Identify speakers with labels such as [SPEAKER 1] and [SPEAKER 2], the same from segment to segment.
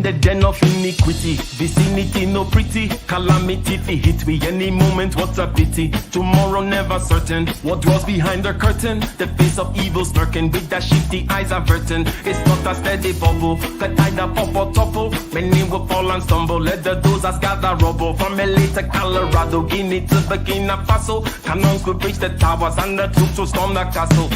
[SPEAKER 1] in the den of iniquity. Vicinity no pretty, calamity fi hit we any moment. What a pity. Tomorrow never certain. What dwells behind the curtain? The face of evil smirking with that shifty eyes averting. It's not a steady bubble, that either pop or topple. Many will fall and stumble. Let the dozers gather rubble. From LA to Colorado, Guinea to Burkina Faso. Cannons could reach the towers and the troops will storm the castle.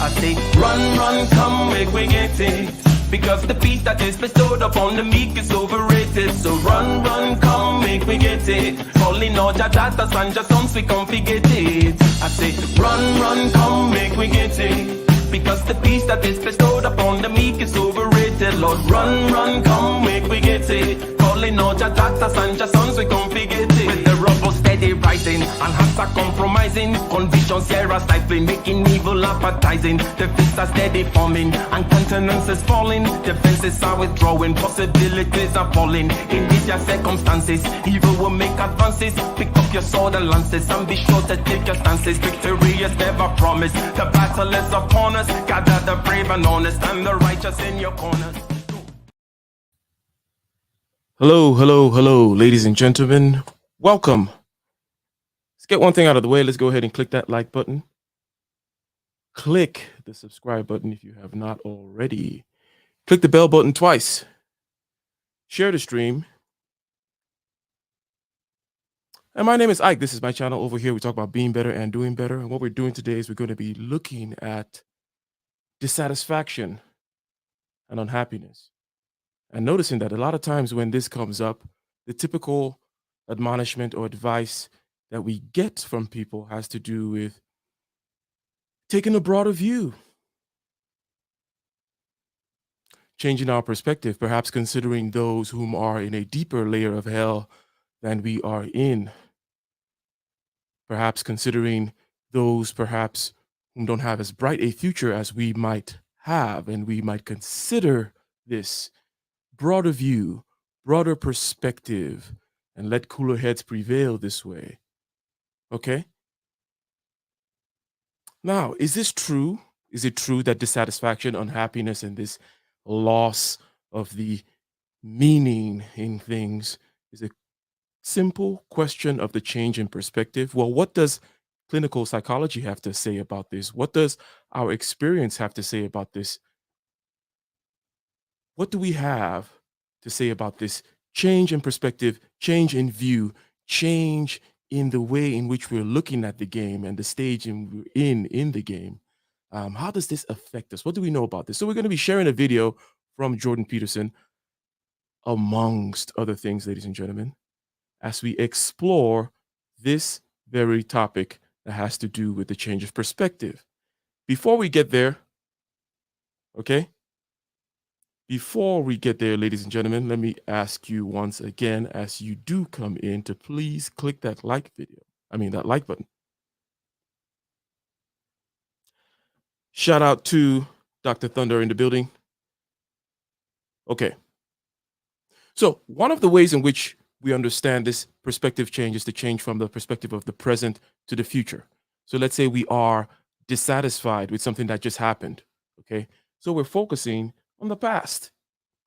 [SPEAKER 1] I say, run, run, come, make we get it. Because the peace that is bestowed upon the meek is overrated. So run, run, come, make we get it. Calling all your daughters and your sons, we come forget it. I say, run, run, come, make we get it. Because the peace that is bestowed upon the meek is overrated. Lord, run, run, come, make we get it. Calling all your daughters and your sons, we come forget it. With the rubble steady rising, and hearts are compromising. Convictions here are stifling, making evil appetizing. The fists are steady forming, and countenance is falling. Defenses are withdrawing, possibilities are falling. In these your circumstances, evil will make advances. Pick up your sword and lances, and be sure to take your stances. Victory is never promised, the battle is upon us. Gather the brave and honest, and the righteous in your corners.
[SPEAKER 2] Hello, hello, hello, ladies and gentlemen. Welcome. Let's get one thing out of the way. Let's go ahead and click that like button. Click the subscribe button if you have not already. Click the bell button twice. Share the stream. And my name is Ike. This is my channel. Over here, we talk about being better and doing better. And what we're doing today is we're going to be looking at dissatisfaction and unhappiness. And noticing that a lot of times when this comes up, the typical admonishment or advice that we get from people has to do with taking a broader view, changing our perspective, perhaps considering those whom are in a deeper layer of hell than we are in, perhaps considering those perhaps whom don't have as bright a future as we might have, and we might consider this broader view, broader perspective, and let cooler heads prevail this way. Okay? Now, is this true? Is it true that dissatisfaction, unhappiness, and this loss of the meaning in things is a simple question of the change in perspective? Well, what does clinical psychology have to say about this? What does our experience have to say about this? What do we have to say about this change in perspective, change in view, change in the way in which we're looking at the game and the stage we're in the game? How does this affect us? What do we know about this? So we're going to be sharing a video from Jordan Peterson, amongst other things, ladies and gentlemen, as we explore this very topic that has to do with the change of perspective. Before we get there, okay? Before we get there, ladies and gentlemen, let me ask you once again, as you do come in, to please click that like button. Shout out to Dr. Thunder in the building. Okay. So one of the ways in which we understand this perspective change is to change from the perspective of the present to the future. So let's say we are dissatisfied with something that just happened. Okay. So we're focusing on the past.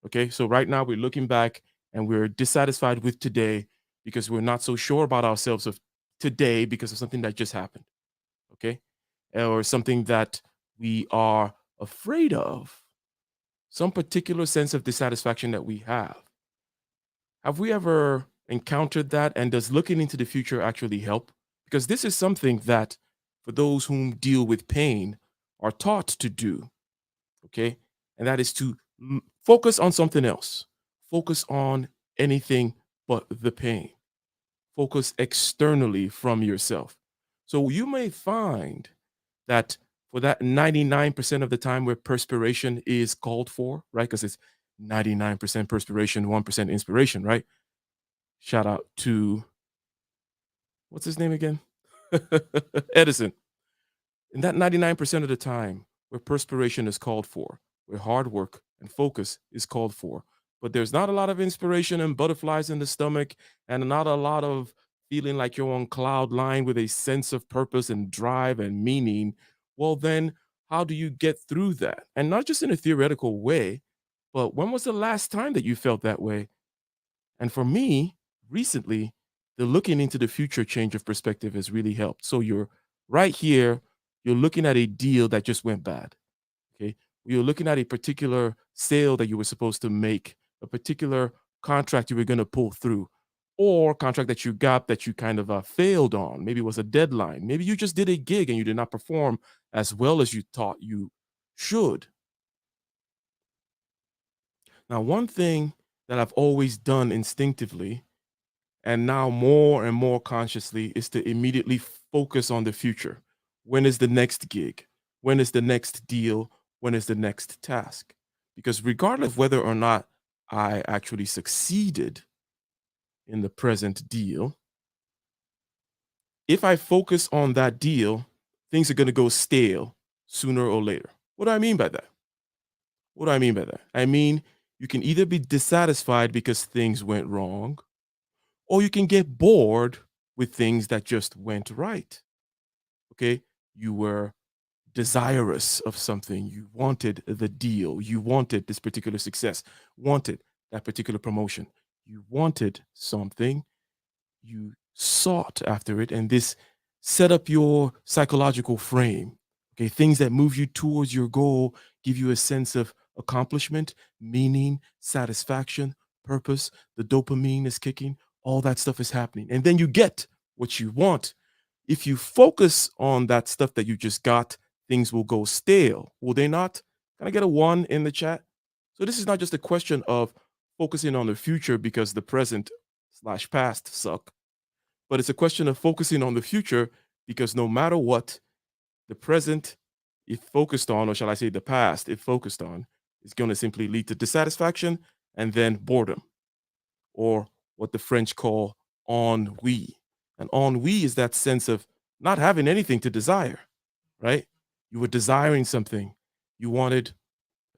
[SPEAKER 2] Okay. So right now we're looking back and we're dissatisfied with today because we're not so sure about ourselves of today because of something that just happened. Okay. Or something that we are afraid of, some particular sense of dissatisfaction that we have. Have we ever encountered that? And does looking into the future actually help? Because this is something that, for those whom deal with pain, are taught to do. Okay. And that is to focus on something else. Focus on anything but the pain. Focus externally from yourself. So you may find that for that 99% of the time where perspiration is called for, right? Because it's 99% perspiration, 1% inspiration, right? Shout out to, what's his name again? Edison. In that 99% of the time where perspiration is called for, where hard work and focus is called for, but there's not a lot of inspiration and butterflies in the stomach and not a lot of feeling like you're on cloud nine with a sense of purpose and drive and meaning, well, then how do you get through that? And not just in a theoretical way, But when was the last time that you felt that way? And for me, recently, the looking into the future change of perspective has really helped. So you're right here, you're looking at a deal that just went bad. Okay. You're looking at a particular sale that you were supposed to make, a particular contract you were going to pull through, or contract that you got that you kind of failed on. Maybe it was a deadline. Maybe you just did a gig and you did not perform as well as you thought you should. Now, one thing that I've always done instinctively and now more and more consciously is to immediately focus on the future. When is the next gig? When is the next deal? When is the next task? Because regardless of whether or not I actually succeeded in the present deal, if I focus on that deal, things are going to go stale sooner or later. What do I mean by that? What do I mean by that? I mean, you can either be dissatisfied because things went wrong, or you can get bored with things that just went right. Okay. You were desirous of something. You wanted the deal. You wanted this particular success, wanted that particular promotion. You wanted something, you sought after it, and this set up your psychological frame. Okay, things that move you towards your goal give you a sense of accomplishment, meaning, satisfaction, purpose. The dopamine is kicking, all that stuff is happening, and then you get what you want. If you focus on that stuff that you just got, things will go stale, will they not? Can I get a one in the chat? So this is not just a question of focusing on the future because the present slash past suck, but it's a question of focusing on the future because no matter what, the present, if focused on, or shall I say the past, if focused on, is going to simply lead to dissatisfaction and then boredom, or what the French call ennui. And ennui is that sense of not having anything to desire, right? You were desiring something. You wanted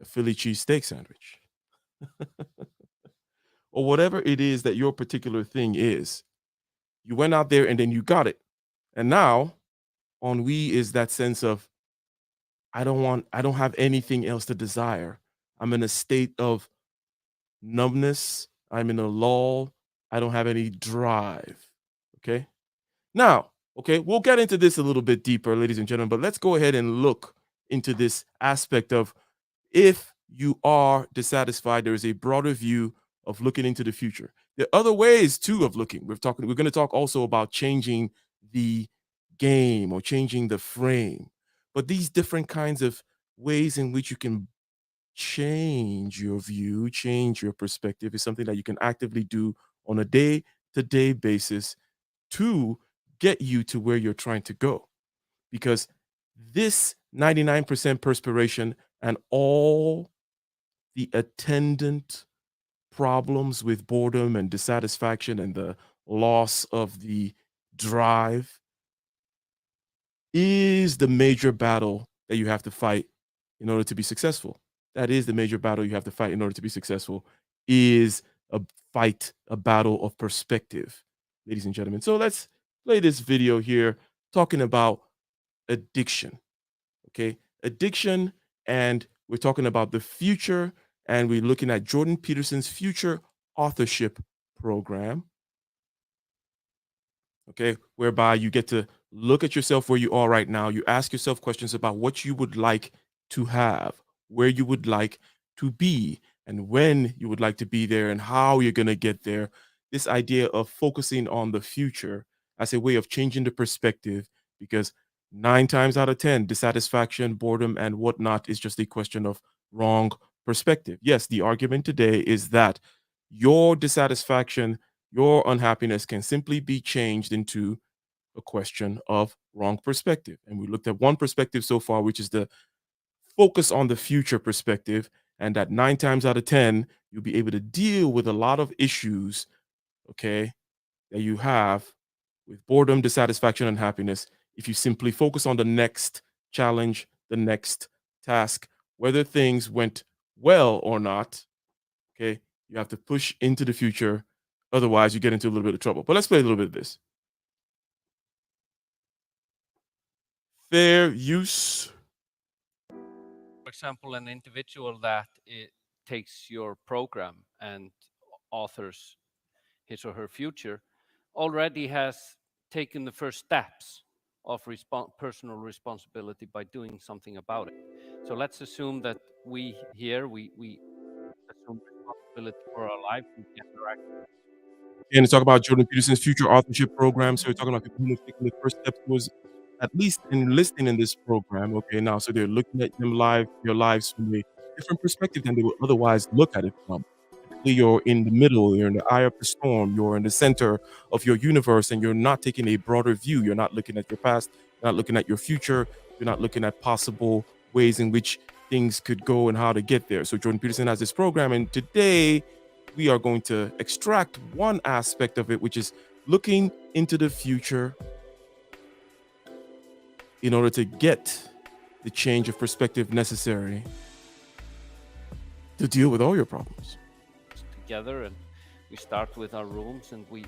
[SPEAKER 2] a Philly cheesesteak sandwich or whatever it is that your particular thing is. You went out there and then you got it. And now ennui is that sense of I don't have anything else to desire. I'm in a state of numbness. I'm in a lull. I don't have any drive. Okay. Now, okay, we'll get into this a little bit deeper, ladies and gentlemen, but let's go ahead and look into this aspect of if you are dissatisfied, there is a broader view of looking into the future. There are other ways too of looking. We're going to talk also about changing the game or changing the frame. But these different kinds of ways in which you can change your view, change your perspective is something that you can actively do on a day-to-day basis to get you to where you're trying to go. Because this 99% perspiration and all the attendant problems with boredom and dissatisfaction and the loss of the drive is the major battle that you have to fight in order to be successful. That is the major battle you have to fight in order to be successful, is a fight, a battle of perspective, ladies and gentlemen. So let's play this video here talking about addiction. Okay. Addiction, and we're talking about the future, and we're looking at Jordan Peterson's future authorship program. Okay, whereby you get to look at yourself where you are right now. You ask yourself questions about what you would like to have, where you would like to be, and when you would like to be there, and how you're going to get there. This idea of focusing on the future as a way of changing the perspective, because 9 times out of 10, dissatisfaction, boredom, and whatnot is just a question of wrong perspective. Yes, the argument today is that your dissatisfaction, your unhappiness can simply be changed into a question of wrong perspective. And we looked at one perspective so far, which is the focus on the future perspective. And that 9 times out of 10, you'll be able to deal with a lot of issues, okay, that you have with boredom, dissatisfaction, and happiness if you simply focus on the next challenge, the next task, whether things went well or not. Okay. You have to push into the future. Otherwise, you get into a little bit of trouble. But let's play a little bit of this. Fair use.
[SPEAKER 3] For example, an individual that takes your program and authors his or her future already has taken the first steps of personal responsibility by doing something about it. So let's assume that we assume responsibility for our lives and get our
[SPEAKER 2] And to talk about Jordan Peterson's future authorship program. So we're talking about people who have taken the first steps towards at least enlisting in this program. Okay, now so they're looking at their lives from a different perspective than they would otherwise look at it from. Typically, you're in the middle, you're in the eye of the storm, you're in the center of your universe, and you're not taking a broader view. You're not looking at your past, you're not looking at your future, you're not looking at possible ways in which things could go and how to get there. So Jordan Peterson has this program, and today we are going to extract one aspect of it, which is looking into the future in order to get the change of perspective necessary to deal with all your problems.
[SPEAKER 3] together, and we start with our rooms, and we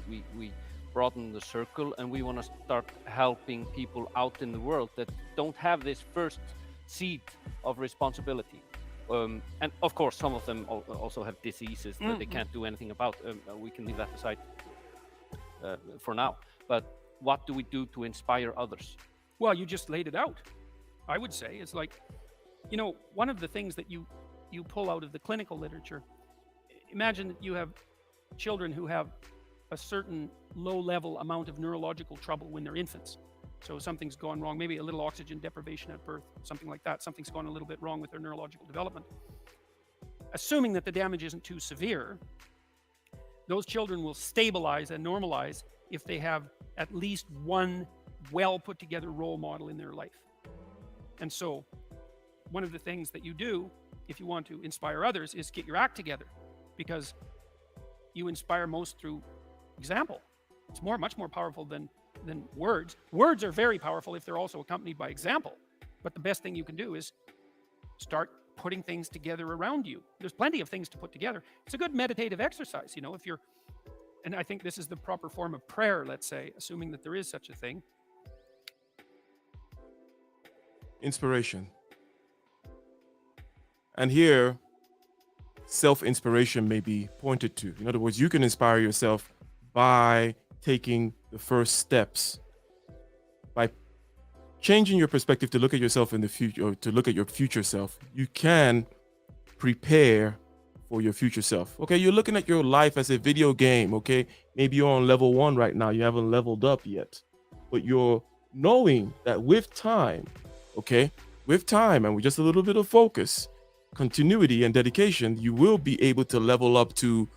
[SPEAKER 3] broaden the circle, and we want to start helping people out in the world that don't have this first seed of responsibility. And of course, some of them also have diseases that they can't do anything about. We can leave that aside for now. But what do we do to inspire others?
[SPEAKER 4] Well, you just laid it out. I would say it's like, one of the things that you pull out of the clinical literature. Imagine that you have children who have a certain low-level amount of neurological trouble when they're infants. So something's gone wrong, maybe a little oxygen deprivation at birth, something like that. Something's gone a little bit wrong with their neurological development. Assuming that the damage isn't too severe, those children will stabilize and normalize if they have at least one well put together role model in their life. And so one of the things that you do if you want to inspire others is get your act together, because you inspire most through example. It's much more powerful than words. Words are very powerful if they're also accompanied by example. But the best thing you can do is start putting things together around you. There's plenty of things to put together. It's a good meditative exercise, if you're, and I think this is the proper form of prayer, let's say, assuming that there is such a thing.
[SPEAKER 2] Inspiration. And here, self-inspiration may be pointed to. In other words, you can inspire yourself by taking the first steps, by changing your perspective to look at yourself in the future, or to look at your future self. You can prepare for your future self. Okay, you're looking at your life as a video game. Okay, maybe you're on level 1 right now, you haven't leveled up yet, but you're knowing that with time, and with just a little bit of focus, continuity, and dedication, you will be able to level up to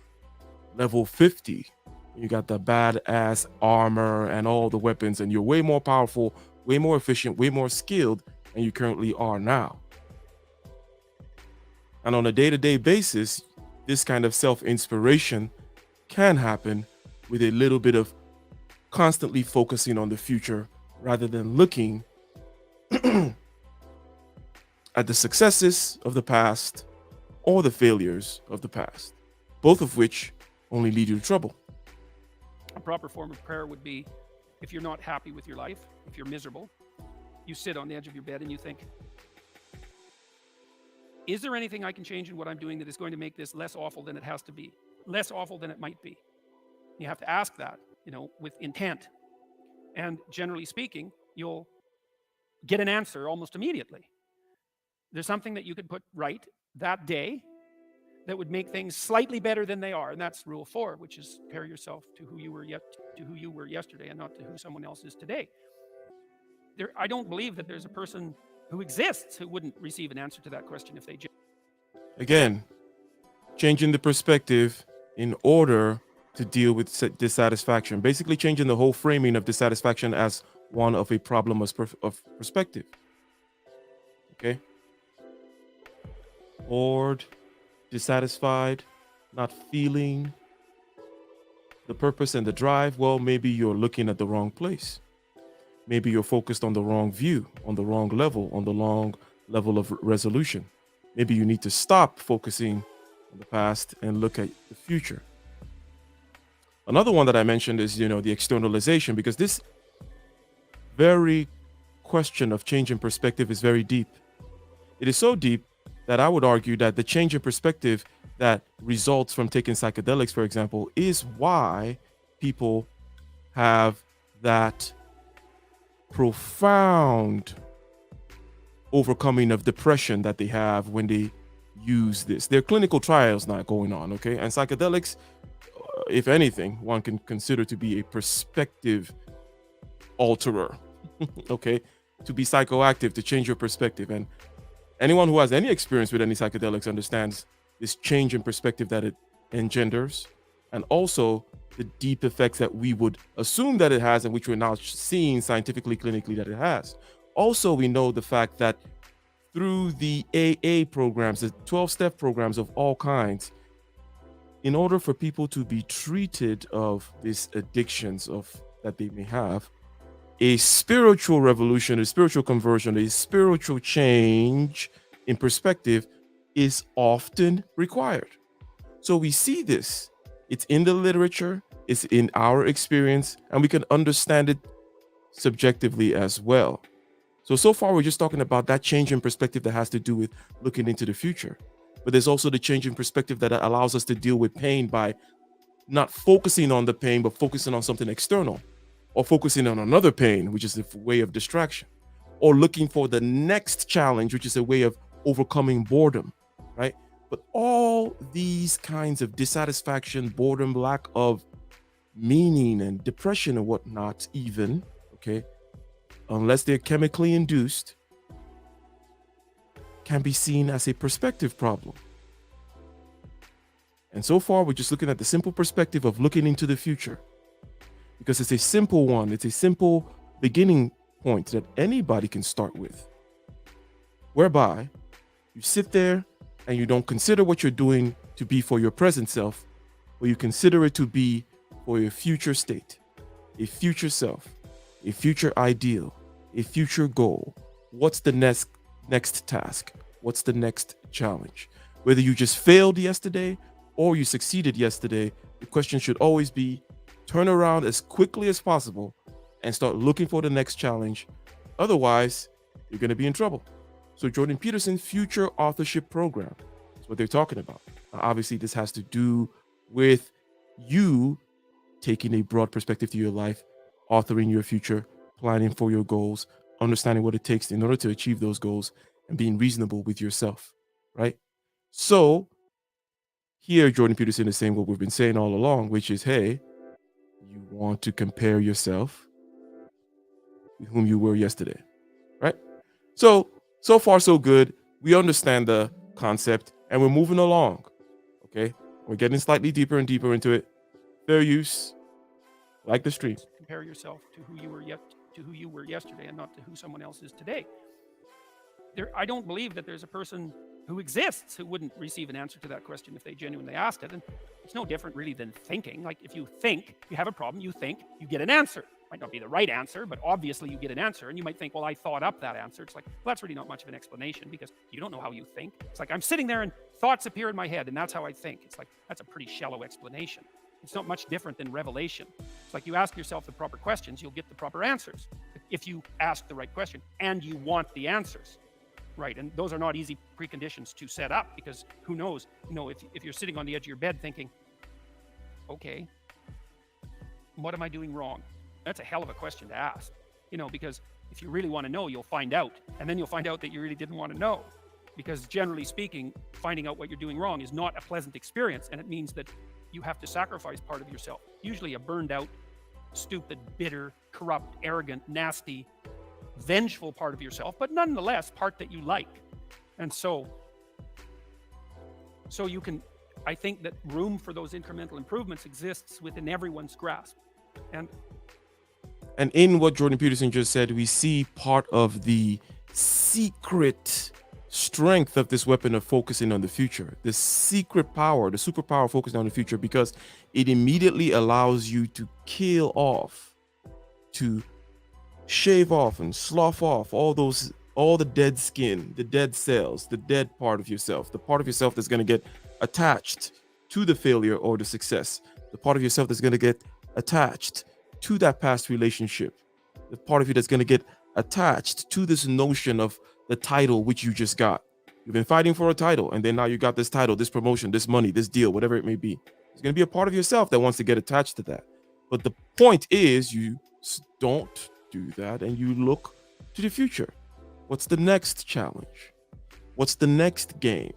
[SPEAKER 2] level 50. You got the badass armor and all the weapons, and you're way more powerful, way more efficient, way more skilled than you currently are now. And on a day-to-day basis, this kind of self-inspiration can happen with a little bit of constantly focusing on the future rather than looking at the successes of the past or the failures of the past, both of which only lead you to trouble.
[SPEAKER 4] A proper form of prayer would be, if you're not happy with your life, if you're miserable, you sit on the edge of your bed and you think, is there anything I can change in what I'm doing that is going to make this less awful than it has to be, less awful than it might be? You have to ask that, with intent. And generally speaking, you'll get an answer almost immediately. There's something that you could put right that day that would make things slightly better than they are, and that's rule 4, which is compare yourself to who you were yesterday, and not to who someone else is today. I don't believe that there's a person who exists who wouldn't receive an answer to that question if they
[SPEAKER 2] Again, changing the perspective in order to deal with dissatisfaction, basically changing the whole framing of dissatisfaction as one of a problem of perspective. Okay? Bored, dissatisfied, not feeling the purpose and the drive. Well, maybe you're looking at the wrong place. Maybe you're focused on the wrong view, on the wrong level, on the wrong level of resolution. Maybe you need to stop focusing on the past and look at the future. Another one that I mentioned is, the externalization, because this very question of change in perspective is very deep. It is so deep that I would argue that the change in perspective that results from taking psychedelics, for example, is why people have that profound overcoming of depression that they have when they use this. There are clinical trials now going on, okay? And psychedelics, if anything, one can consider to be a perspective alterer, okay? To be psychoactive, to change your perspective. And anyone who has any experience with any psychedelics understands this change in perspective that it engenders, and also the deep effects that we would assume that it has, and which we're now seeing scientifically, clinically, that it has. Also, we know the fact that through the AA programs, the 12-step programs of all kinds, in order for people to be treated of these addictions that they may have, a spiritual revolution, a spiritual conversion, a spiritual change in perspective is often required. So we see this. It's in the literature, it's in our experience, and we can understand it subjectively as well. So far, we're just talking about that change in perspective that has to do with looking into the future. But there's also the change in perspective that allows us to deal with pain by not focusing on the pain, but focusing on something external, or focusing on another pain, which is a way of distraction, or looking for the next challenge, which is a way of overcoming boredom, right? But all these kinds of dissatisfaction, boredom, lack of meaning, and depression and whatnot, even, okay, unless they're chemically induced, can be seen as a perspective problem. And so far, we're just looking at the simple perspective of looking into the future, because it's a simple one. It's a simple beginning point that anybody can start with, whereby you sit there and you don't consider what you're doing to be for your present self, but you consider it to be for your future state, a future self, a future ideal, a future goal. What's the next task? What's the next challenge? Whether you just failed yesterday or you succeeded yesterday, the question should always be, turn around as quickly as possible and start looking for the next challenge. Otherwise, you're going to be in trouble. So Jordan Peterson's Future Authorship Program is what they're talking about. Now, obviously, this has to do with you taking a broad perspective to your life, authoring your future, planning for your goals, understanding what it takes in order to achieve those goals, and being reasonable with yourself, right? So here, Jordan Peterson is saying what we've been saying all along, which is, hey, you want to compare yourself with whom you were yesterday, right? So far, so good. We understand the concept and we're moving along, okay? We're getting slightly deeper and deeper into it. Fair use, like the stream.
[SPEAKER 4] Compare yourself to who you were yesterday and not to who someone else is today. I don't believe that there's a person who exists who wouldn't receive an answer to that question if they genuinely asked it. And it's no different really than thinking. Like if you think, you have a problem, you think, you get an answer. Might not be the right answer, but obviously you get an answer. And you might think, well, I thought up that answer. It's like, well, that's really not much of an explanation because you don't know how you think. It's like I'm sitting there and thoughts appear in my head and that's how I think. It's like, that's a pretty shallow explanation. It's not much different than revelation. It's like you ask yourself the proper questions, you'll get the proper answers. If you ask the right question and you want the answers. Right, and those are not easy preconditions to set up because who knows, if you're sitting on the edge of your bed thinking, okay, what am I doing wrong? That's a hell of a question to ask, because if you really want to know, you'll find out, and then you'll find out that you really didn't want to know, because generally speaking, finding out what you're doing wrong is not a pleasant experience, and it means that you have to sacrifice part of yourself, usually a burned out, stupid, bitter, corrupt, arrogant, nasty, vengeful part of yourself, but nonetheless part that you like. And so you can, I think that room for those incremental improvements exists within everyone's grasp. And
[SPEAKER 2] in what Jordan Peterson just said, we see part of the secret strength of this weapon of focusing on the future, the secret power, the superpower focusing on the future, because it immediately allows you to kill off, to shave off and slough off all the dead skin, the dead cells, the dead part of yourself, the part of yourself that's going to get attached to the failure or the success, the part of yourself that's going to get attached to that past relationship, the part of you that's going to get attached to this notion of the title which you just got, You've been fighting for a title, and then now you got this title, this promotion, this money, this deal, whatever it may be. There's going to be a part of yourself that wants to get attached to that. But the point is, you don't do that, and you look to the future. What's the next challenge? What's the next game?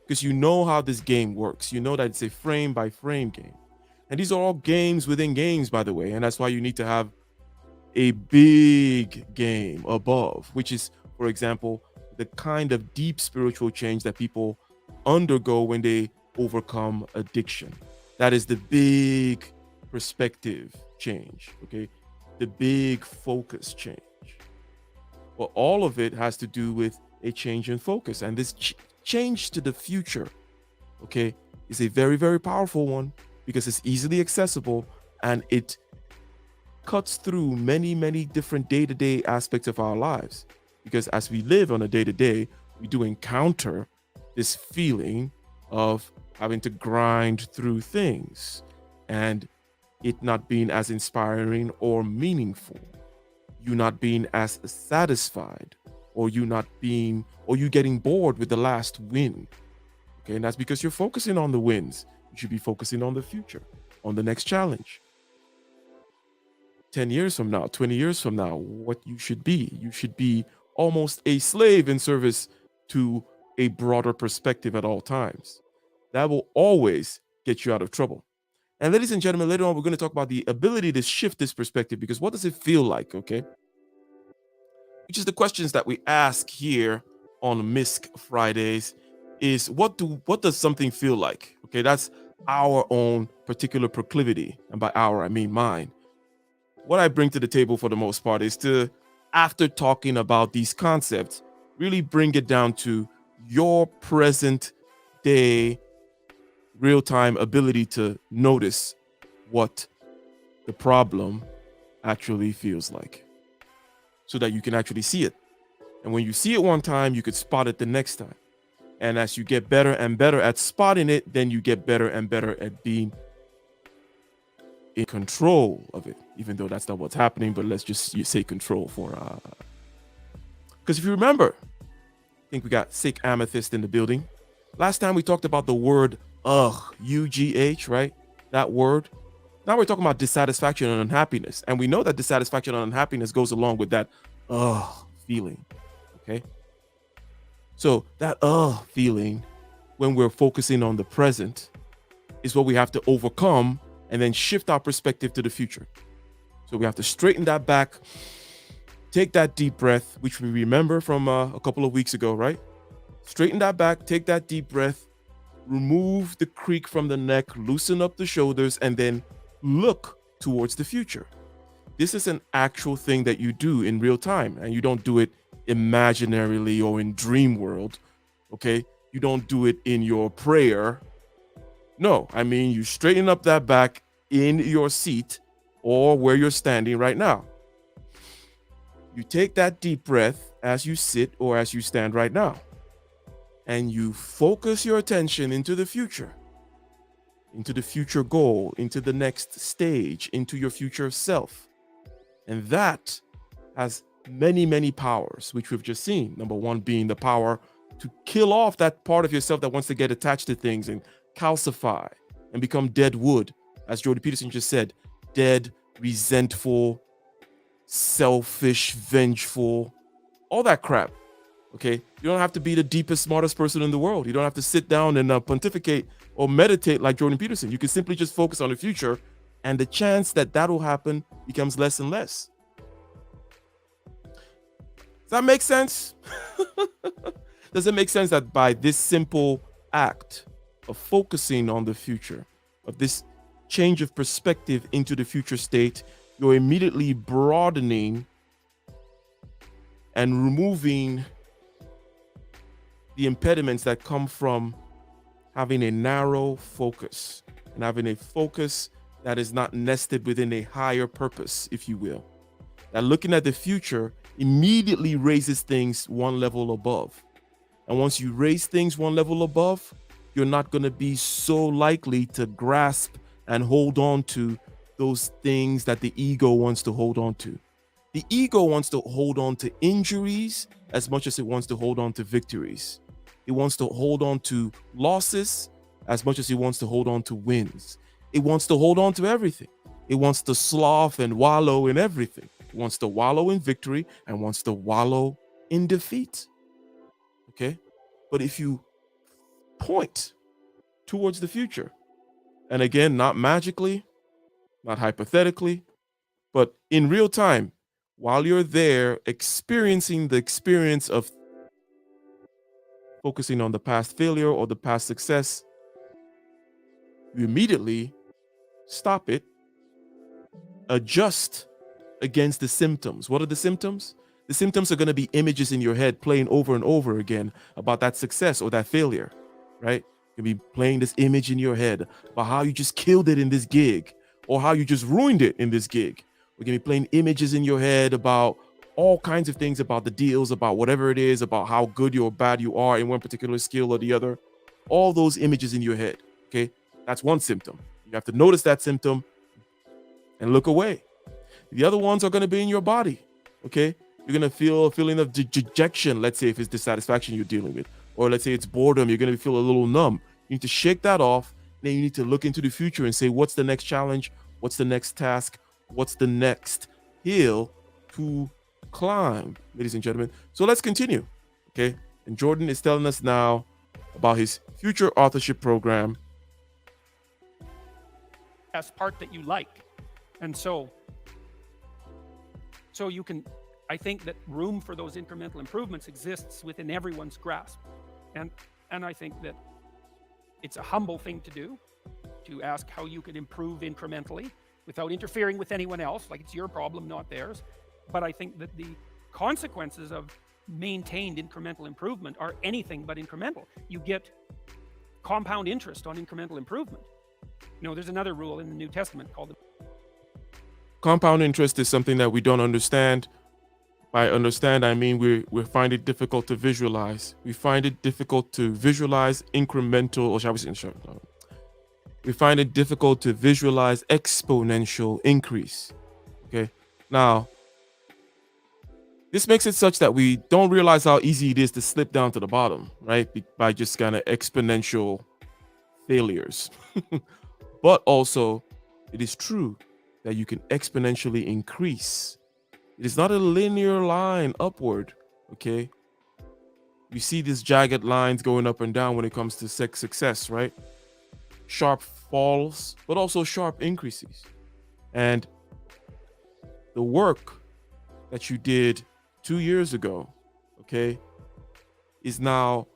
[SPEAKER 2] Because you know how this game works. You know that it's a frame by frame game. And these are all games within games, by the way. And that's why you need to have a big game above, which is, for example, the kind of deep spiritual change that people undergo when they overcome addiction. That is the big perspective change, okay? The big focus change. But all of it has to do with a change in focus. And this change to the future, okay, is a very, very powerful one because it's easily accessible and it cuts through many, many different day-to-day aspects of our lives. Because as we live on a day-to-day, we do encounter this feeling of having to grind through things and it not being as inspiring or meaningful, you not being as satisfied, or you getting bored with the last win. Okay, and that's because you're focusing on the wins. You should be focusing on the future, on the next challenge. 10 years from now, 20 years from now, what you should be almost a slave in service to a broader perspective at all times. That will always get you out of trouble. And ladies and gentlemen, later on, we're going to talk about the ability to shift this perspective, because what does it feel like, okay? Which is the questions that we ask here on Misc Fridays is what does something feel like? Okay, that's our own particular proclivity. And by our, I mean mine. What I bring to the table for the most part is to, after talking about these concepts, really bring it down to your present day real-time ability to notice what the problem actually feels like, so that you can actually see it. And when you see it one time, you could spot it the next time. And as you get better and better at spotting it, then you get better and better at being in control of it, even though that's not what's happening. But let's just say control for because if you remember, I think we got Sick Amethyst in the building. Last time we talked about the word UGH, right? That word. Now we're talking about dissatisfaction and unhappiness. And we know that dissatisfaction and unhappiness goes along with that feeling. Okay. So that feeling, when we're focusing on the present, is what we have to overcome and then shift our perspective to the future. So we have to straighten that back, take that deep breath, which we remember from a couple of weeks ago, right? Straighten that back, take that deep breath, remove the creak from the neck, loosen up the shoulders, and then look towards the future. This is an actual thing that you do in real time, and you don't do it imaginarily or in dream world, okay? You don't do it in your prayer. No, I mean, you straighten up that back in your seat or where you're standing right now. You take that deep breath as you sit or as you stand right now, and you focus your attention into the future goal, into the next stage, into your future self. And that has many, many powers, which we've just seen. Number one being the power to kill off that part of yourself that wants to get attached to things and calcify and become dead wood. As Jordan Peterson just said, dead, resentful, selfish, vengeful, all that crap. Okay, you don't have to be the deepest, smartest person in the world. You don't have to sit down and pontificate or meditate like Jordan Peterson. You can simply just focus on the future, and the chance that will happen becomes less and less. Does that make sense? Does it make sense that by this simple act of focusing on the future, of this change of perspective into the future state, you're immediately broadening and removing the impediments that come from having a narrow focus and having a focus that is not nested within a higher purpose, if you will. That looking at the future immediately raises things one level above. And once you raise things one level above, you're not going to be so likely to grasp and hold on to those things that the ego wants to hold on to. The ego wants to hold on to injuries as much as it wants to hold on to victories. It wants to hold on to losses as much as it wants to hold on to wins. It wants to hold on to everything. It wants to slough and wallow in everything. It wants to wallow in victory and wants to wallow in defeat. Okay? But if you point towards the future, and again, not magically, not hypothetically, but in real time, while you're there experiencing the experience of focusing on the past failure or the past success, you immediately stop it, adjust against the symptoms. What are the symptoms? The symptoms are going to be images in your head playing over and over again about that success or that failure, right? You'll be playing this image in your head about how you just killed it in this gig or how you just ruined it in this gig. We're going to be playing images in your head about all kinds of things, about the deals, about whatever it is, about how good or bad you are in one particular skill or the other. All those images in your head, okay? That's one symptom. You have to notice that symptom and look away. The other ones are going to be in your body, okay? You're going to feel a feeling of dejection, let's say if it's dissatisfaction you're dealing with, or let's say it's boredom, you're going to feel a little numb. You need to shake that off. Then you need to look into the future and say, what's the next challenge? What's the next task? What's the next hill to climb, ladies and gentlemen? So let's continue, okay? And Jordan is telling us now about his future authorship program.
[SPEAKER 4] As part that you like. And so you can, I think that room for those incremental improvements exists within everyone's grasp. And I think that it's a humble thing to do, to ask how you can improve incrementally without interfering with anyone else, like it's your problem, not theirs. But I think that the consequences of maintained incremental improvement are anything but incremental. You get compound interest on incremental improvement. You know, there's another rule in the New Testament called
[SPEAKER 2] Compound interest is something that we don't understand. By understand, I mean we find it difficult to visualize. We find it difficult to visualize incremental, or shall we say, we find it difficult to visualize exponential increase. Okay. Now, this makes it such that we don't realize how easy it is to slip down to the bottom, right? By just kind of exponential failures. But also, it is true that you can exponentially increase. It is not a linear line upward, okay? You see these jagged lines going up and down when it comes to success, right? Sharp falls, but also sharp increases. And the work that you did 2 years ago, okay, is now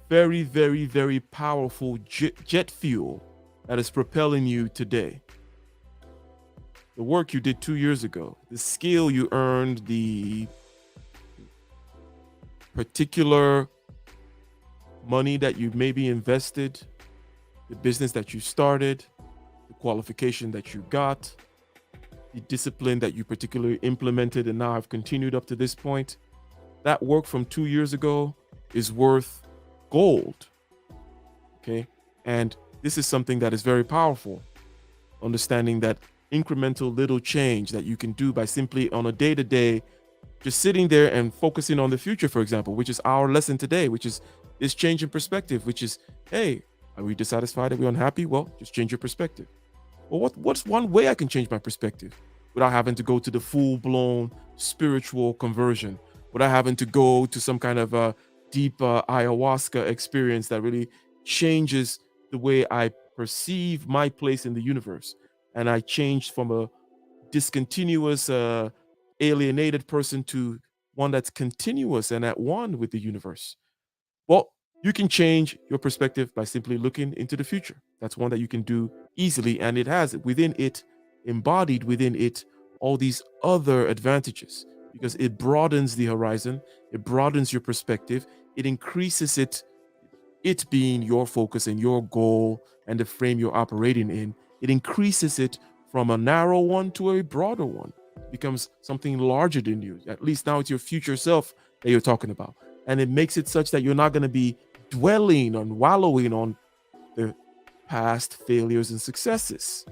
[SPEAKER 2] very, very, very powerful jet fuel that is propelling you today. The work you did 2 years ago, the skill you earned, the particular money that you maybe invested, the business that you started, the qualification that you got, the discipline that you particularly implemented and now have continued up to this point, that work from 2 years ago is worth gold. Okay. And this is something that is very powerful. Understanding that incremental little change that you can do by simply on a day-to-day, just sitting there and focusing on the future, for example, which is our lesson today, which is this change in perspective, which is, hey, are we dissatisfied? Are we unhappy? Well, just change your perspective. Well, what's one way I can change my perspective without having to go to the full-blown spiritual conversion, without having to go to some kind of a deep ayahuasca experience that really changes the way I perceive my place in the universe? And I changed from a discontinuous, alienated person to one that's continuous and at one with the universe. Well, you can change your perspective by simply looking into the future. That's one that you can do easily, and it has within it, embodied within it, all these other advantages, because it broadens the horizon, it broadens your perspective, it increases it being your focus and your goal and the frame you're operating in. It increases it from a narrow one to a broader one. It becomes something larger than you. At least now it's your future self that you're talking about. And it makes it such that you're not going to be dwelling on, wallowing on the past failures and successes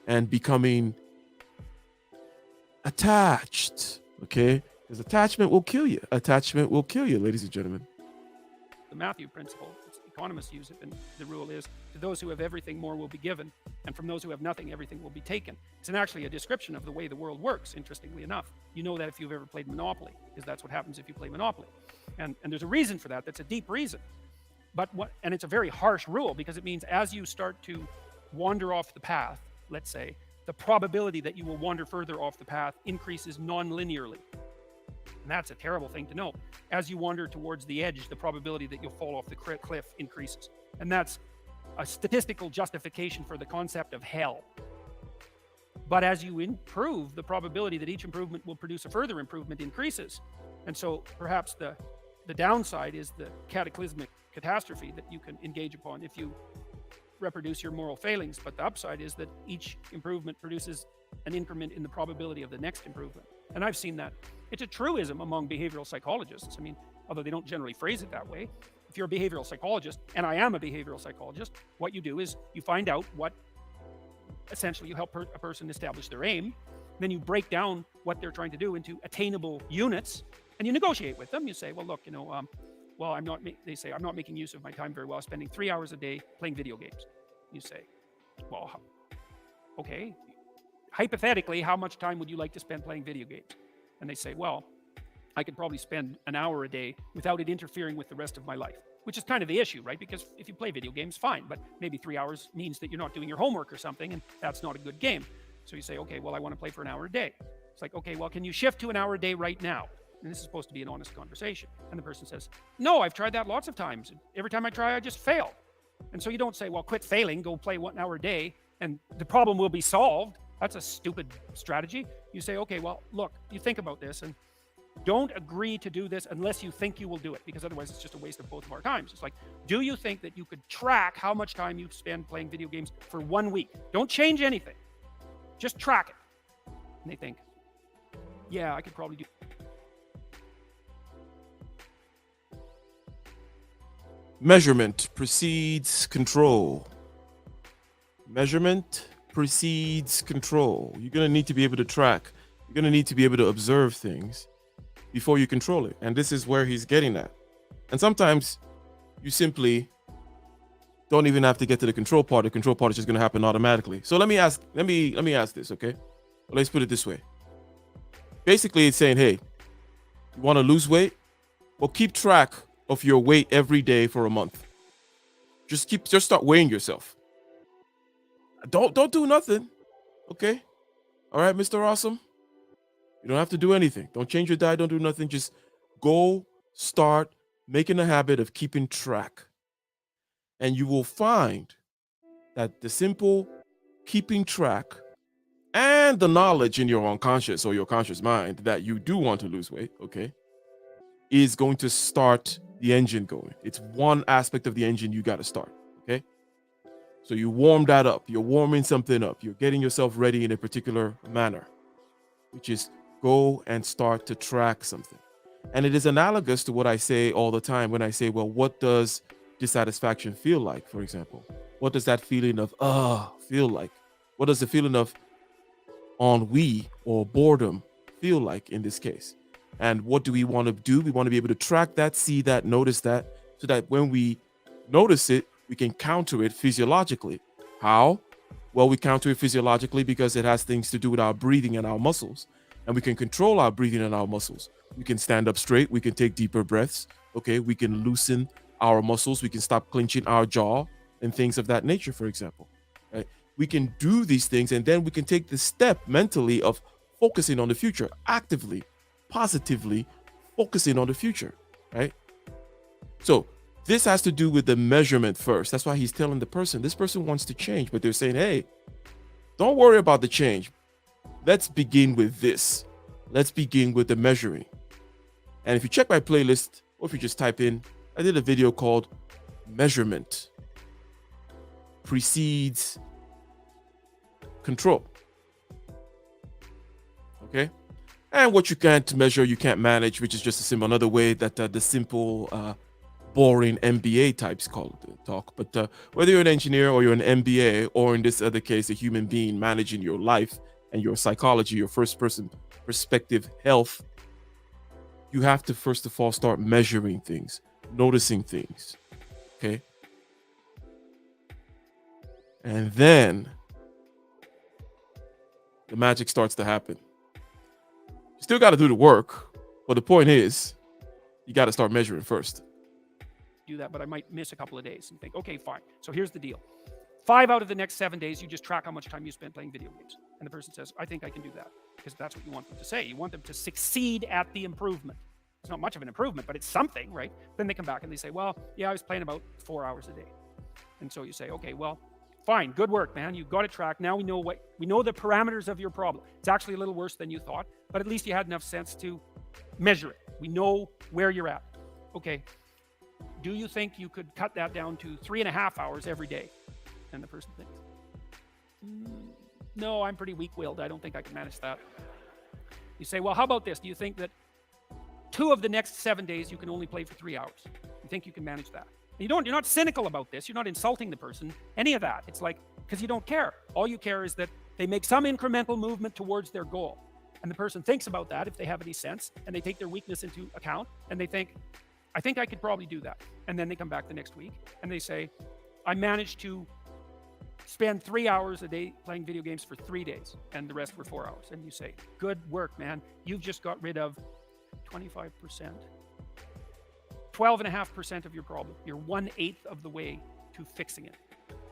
[SPEAKER 2] and becoming attached, okay? Because attachment will kill you. Attachment will kill you, ladies and gentlemen.
[SPEAKER 4] the Matthew principle. Economists use it, and the rule is, to those who have everything, more will be given, and from those who have nothing, everything will be taken. It's actually a description of the way the world works, interestingly enough. You know that if you've ever played Monopoly, because that's what happens if you play Monopoly. And there's a reason for that. That's a deep reason. And it's a very harsh rule, because it means as you start to wander off the path, let's say, the probability that you will wander further off the path increases non-linearly. And that's a terrible thing to know. As you wander towards the edge, the probability that you'll fall off the cliff increases. And that's a statistical justification for the concept of hell. But as you improve, the probability that each improvement will produce a further improvement increases. And so perhaps the downside is the cataclysmic catastrophe that you can engage upon if you reproduce your moral failings. But the upside is that each improvement produces an increment in the probability of the next improvement. And I've seen that. It's a truism among behavioral psychologists. I mean, although they don't generally phrase it that way. If you're a behavioral psychologist, and I am a behavioral psychologist, what you do is you find out what, essentially you help a person establish their aim, then you break down what they're trying to do into attainable units, and you negotiate with them. You say, well, look, they say, I'm not making use of my time very well, spending 3 hours a day playing video games. You say, well, okay, hypothetically, how much time would you like to spend playing video games? And they say, well, I could probably spend an hour a day without it interfering with the rest of my life, which is kind of the issue, right? Because if you play video games, fine, but maybe 3 hours means that you're not doing your homework or something, and that's not a good game. So you say, okay, well, I want to play for an hour a day. It's like, okay, well, can you shift to an hour a day right now? And this is supposed to be an honest conversation. And the person says, no, I've tried that lots of times. Every time I try, I just fail. And so you don't say, well, quit failing, go play 1 hour a day, and the problem will be solved. That's a stupid strategy. You say, okay, well, look, you think about this, and don't agree to do this unless you think you will do it, because otherwise it's just a waste of both of our times. It's like, do you think that you could track how much time you spend playing video games for 1 week? Don't change anything. Just track it. And they think, yeah, I could probably do it.
[SPEAKER 2] Measurement precedes control. Measurement precedes control. You're going to need to be able to track. You're going to need to be able to observe things before you control it. And this is where he's getting at. And sometimes you simply don't even have to get to the control part. The control part is just going to happen automatically. So let me ask this, okay? Well, let's put it this way. Basically, it's saying, hey, you want to lose weight? Well, keep track of your weight every day for a month. Just start weighing yourself. Don't do nothing. Okay? All right, Mr. Awesome? You don't have to do anything. Don't change your diet. Don't do nothing. Just go start making a habit of keeping track. And you will find that the simple keeping track and the knowledge in your unconscious or your conscious mind that you do want to lose weight, okay, is going to start the engine going. It's one aspect of the engine you got to start, okay? So you warm that up. You're warming something up. You're getting yourself ready in a particular manner, which is go and start to track something. And it is analogous to what I say all the time when I say, well, what does dissatisfaction feel like, for example? What does that feeling of feel like? What does the feeling of ennui or boredom feel like in this case? And what do we want to do? We want to be able to track that, see that, notice that, so that when we notice it, we can counter it physiologically. How? Well, we counter it physiologically because it has things to do with our breathing and our muscles. And we can control our breathing and our muscles. We can stand up straight. We can take deeper breaths. Okay, we can loosen our muscles. We can stop clenching our jaw and things of that nature, for example. Right? We can do these things, and then we can take the step mentally of focusing on the future, actively, positively focusing on the future, right? So this has to do with the measurement first. That's why he's telling the person, this person wants to change, but they're saying, hey, don't worry about the change. Let's begin with this. Let's begin with the measuring. And if you check my playlist, or if you just type in, I did a video called Measurement Precedes Control. Okay? And what you can't measure, you can't manage, which is just another way that the simple, boring MBA types talk. But whether you're an engineer or you're an MBA, or in this other case, a human being managing your life and your psychology, your first person perspective health, you have to first of all start measuring things. noticing things. Okay. And then the magic starts to happen. You still got to do the work, but the point is, you got to start measuring first.
[SPEAKER 4] Do that, but I might miss a couple of days and think, okay, fine. So here's the deal. 5 out of the next 7 days, you just track how much time you spent playing video games. And the person says, I think I can do that. Because that's what you want them to say. You want them to succeed at the improvement. It's not much of an improvement, but it's something, right? Then they come back and they say, well, yeah, I was playing about 4 hours a day. And so you say, okay, well, fine, good work, man. You got it tracked. Now we know the parameters of your problem. It's actually a little worse than you thought, but at least you had enough sense to measure it. We know where you're at. Okay. Do you think you could cut that down to 3.5 hours every day? And the person thinks, no, I'm pretty weak-willed. I don't think I can manage that. You say, well, how about this? Do you think that 2 of the next 7 days you can only play for 3 hours? You think you can manage that? You're not cynical about this. You're not insulting the person, any of that. It's like, because you don't care. All you care is that they make some incremental movement towards their goal. And the person thinks about that if they have any sense, and they take their weakness into account, and they think, I think I could probably do that. And then they come back the next week, and they say, I managed to spend 3 hours a day playing video games for 3 days, and the rest were 4 hours. And you say, good work, man. You've just got rid of 25%, 12.5% of your problem. You're 1/8 of the way to fixing it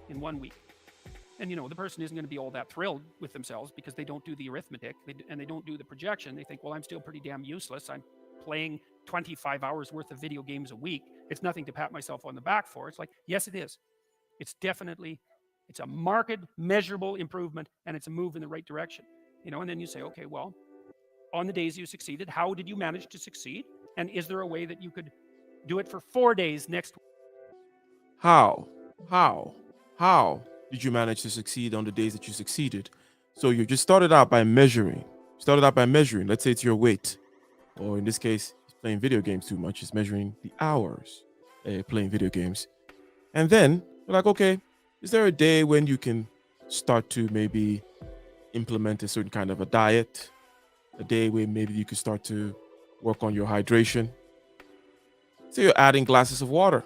[SPEAKER 4] in 1 week. And the person isn't going to be all that thrilled with themselves because they don't do the arithmetic and they don't do the projection. They think, well, I'm still pretty damn useless. I'm playing 25 hours worth of video games a week. It's nothing to pat myself on the back for. It's like, yes, it is. It's a marked, measurable improvement, and it's a move in the right direction. And then you say, okay, well, on the days you succeeded, how did you manage to succeed? And is there a way that you could do it for 4 days next week?
[SPEAKER 2] How did you manage to succeed on the days that you succeeded? So you just started out by measuring. Let's say it's your weight. Or in this case, he's playing video games too much. He's measuring the hours playing video games. And then you're like, okay, is there a day when you can start to maybe implement a certain kind of a diet? A day where maybe you could start to work on your hydration? So you're adding glasses of water.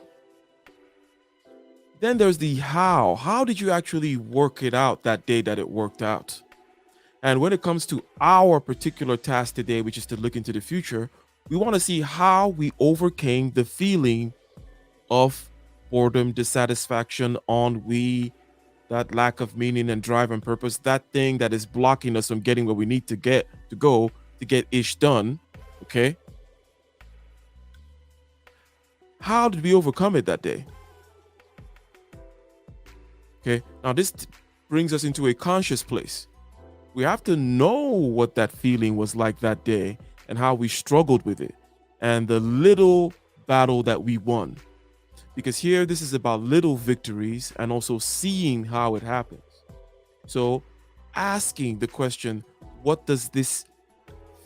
[SPEAKER 2] Then there's the how. How did you actually work it out that day that it worked out? And when it comes to our particular task today, which is to look into the future, we want to see how we overcame the feeling of boredom, dissatisfaction, ennui, that lack of meaning and drive and purpose, that thing that is blocking us from getting where we need to get ish done. Okay. How did we overcome it that day? Okay. Now this brings us into a conscious place. We have to know what that feeling was like that day and how we struggled with it and the little battle that we won. Because here, this is about little victories and also seeing how it happens. So asking the question, what does this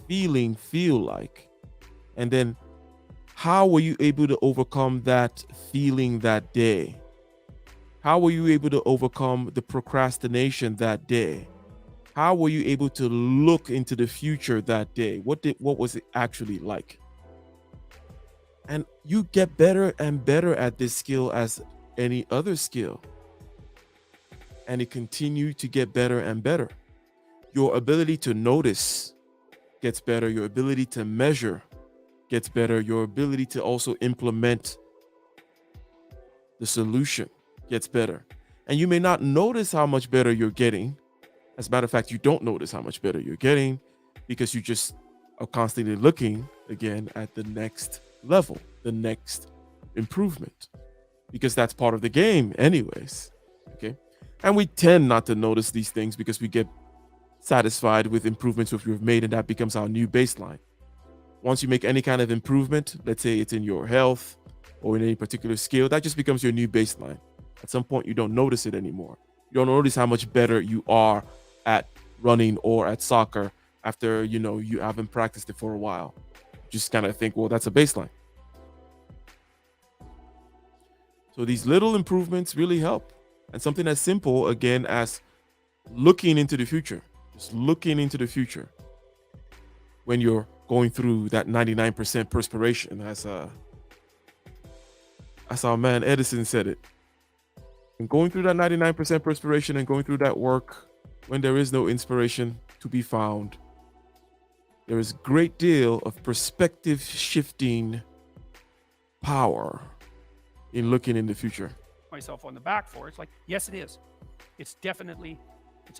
[SPEAKER 2] feeling feel like? And then how were you able to overcome that feeling that day? How were you able to overcome the procrastination that day? How were you able to look into the future that day? What was it actually like? And you get better and better at this skill as any other skill. And it continues to get better and better. Your ability to notice gets better. Your ability to measure gets better. Your ability to also implement the solution gets better. And you may not notice how much better you're getting. As a matter of fact, you don't notice how much better you're getting because you just are constantly looking again at the next level, the next improvement, because that's part of the game anyways. Okay. And we tend not to notice these things because we get satisfied with improvements which we've made, and that becomes our new baseline. Once you make any kind of improvement, let's say it's in your health or in any particular skill, that just becomes your new baseline. At some point, you don't notice it anymore. You don't notice how much better you are at running or at soccer after, you haven't practiced it for a while. Just kind of think, well, that's a baseline. So these little improvements really help. And something as simple, again, as looking into the future, just looking into the future when you're going through that 99% perspiration, as as our man Edison said it. And going through that 99% perspiration and going through that work when there is no inspiration to be found, there is a great deal of perspective shifting power in looking in the future.
[SPEAKER 4] Myself on the back for it's like, yes, it is. It's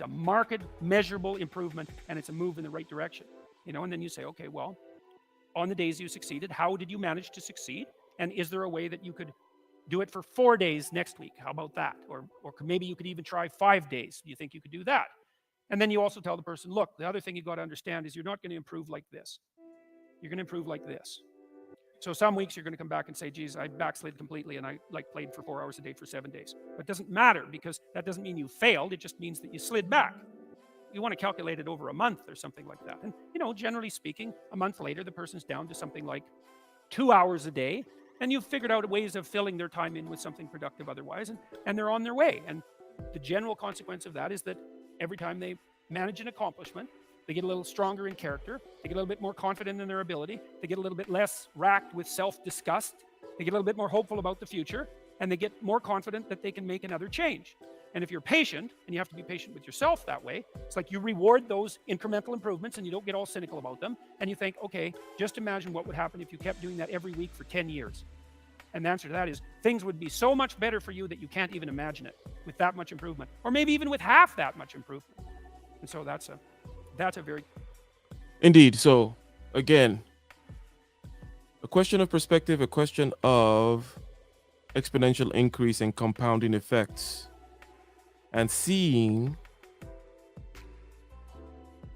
[SPEAKER 4] a marked, measurable improvement, and it's a move in the right direction. And then you say, okay, well, on the days you succeeded, how did you manage to succeed? And is there a way that you could do it for 4 days next week? How about that? Or maybe you could even try 5 days. Do you think you could do that? And then you also tell the person, look, the other thing you've got to understand is you're not going to improve like this. You're going to improve like this. So some weeks you're going to come back and say, geez, I backslid completely and I played for 4 hours a day for 7 days. But it doesn't matter, because that doesn't mean you failed. It just means that you slid back. You want to calculate it over a month or something like that. And, generally speaking, a month later, the person's down to something like 2 hours a day. And you've figured out ways of filling their time in with something productive otherwise. And they're on their way. And the general consequence of that is that every time they manage an accomplishment, they get a little stronger in character. They get a little bit more confident in their ability. They get a little bit less racked with self-disgust. They get a little bit more hopeful about the future. And they get more confident that they can make another change. And if you're patient, and you have to be patient with yourself that way, it's like you reward those incremental improvements and you don't get all cynical about them. And you think, okay, just imagine what would happen if you kept doing that every week for 10 years. And the answer to that is things would be so much better for you that you can't even imagine it with that much improvement, or maybe even with half that much improvement. And so that's a very...
[SPEAKER 2] Indeed. So again, a question of perspective, a question of exponential increase and compounding effects, and seeing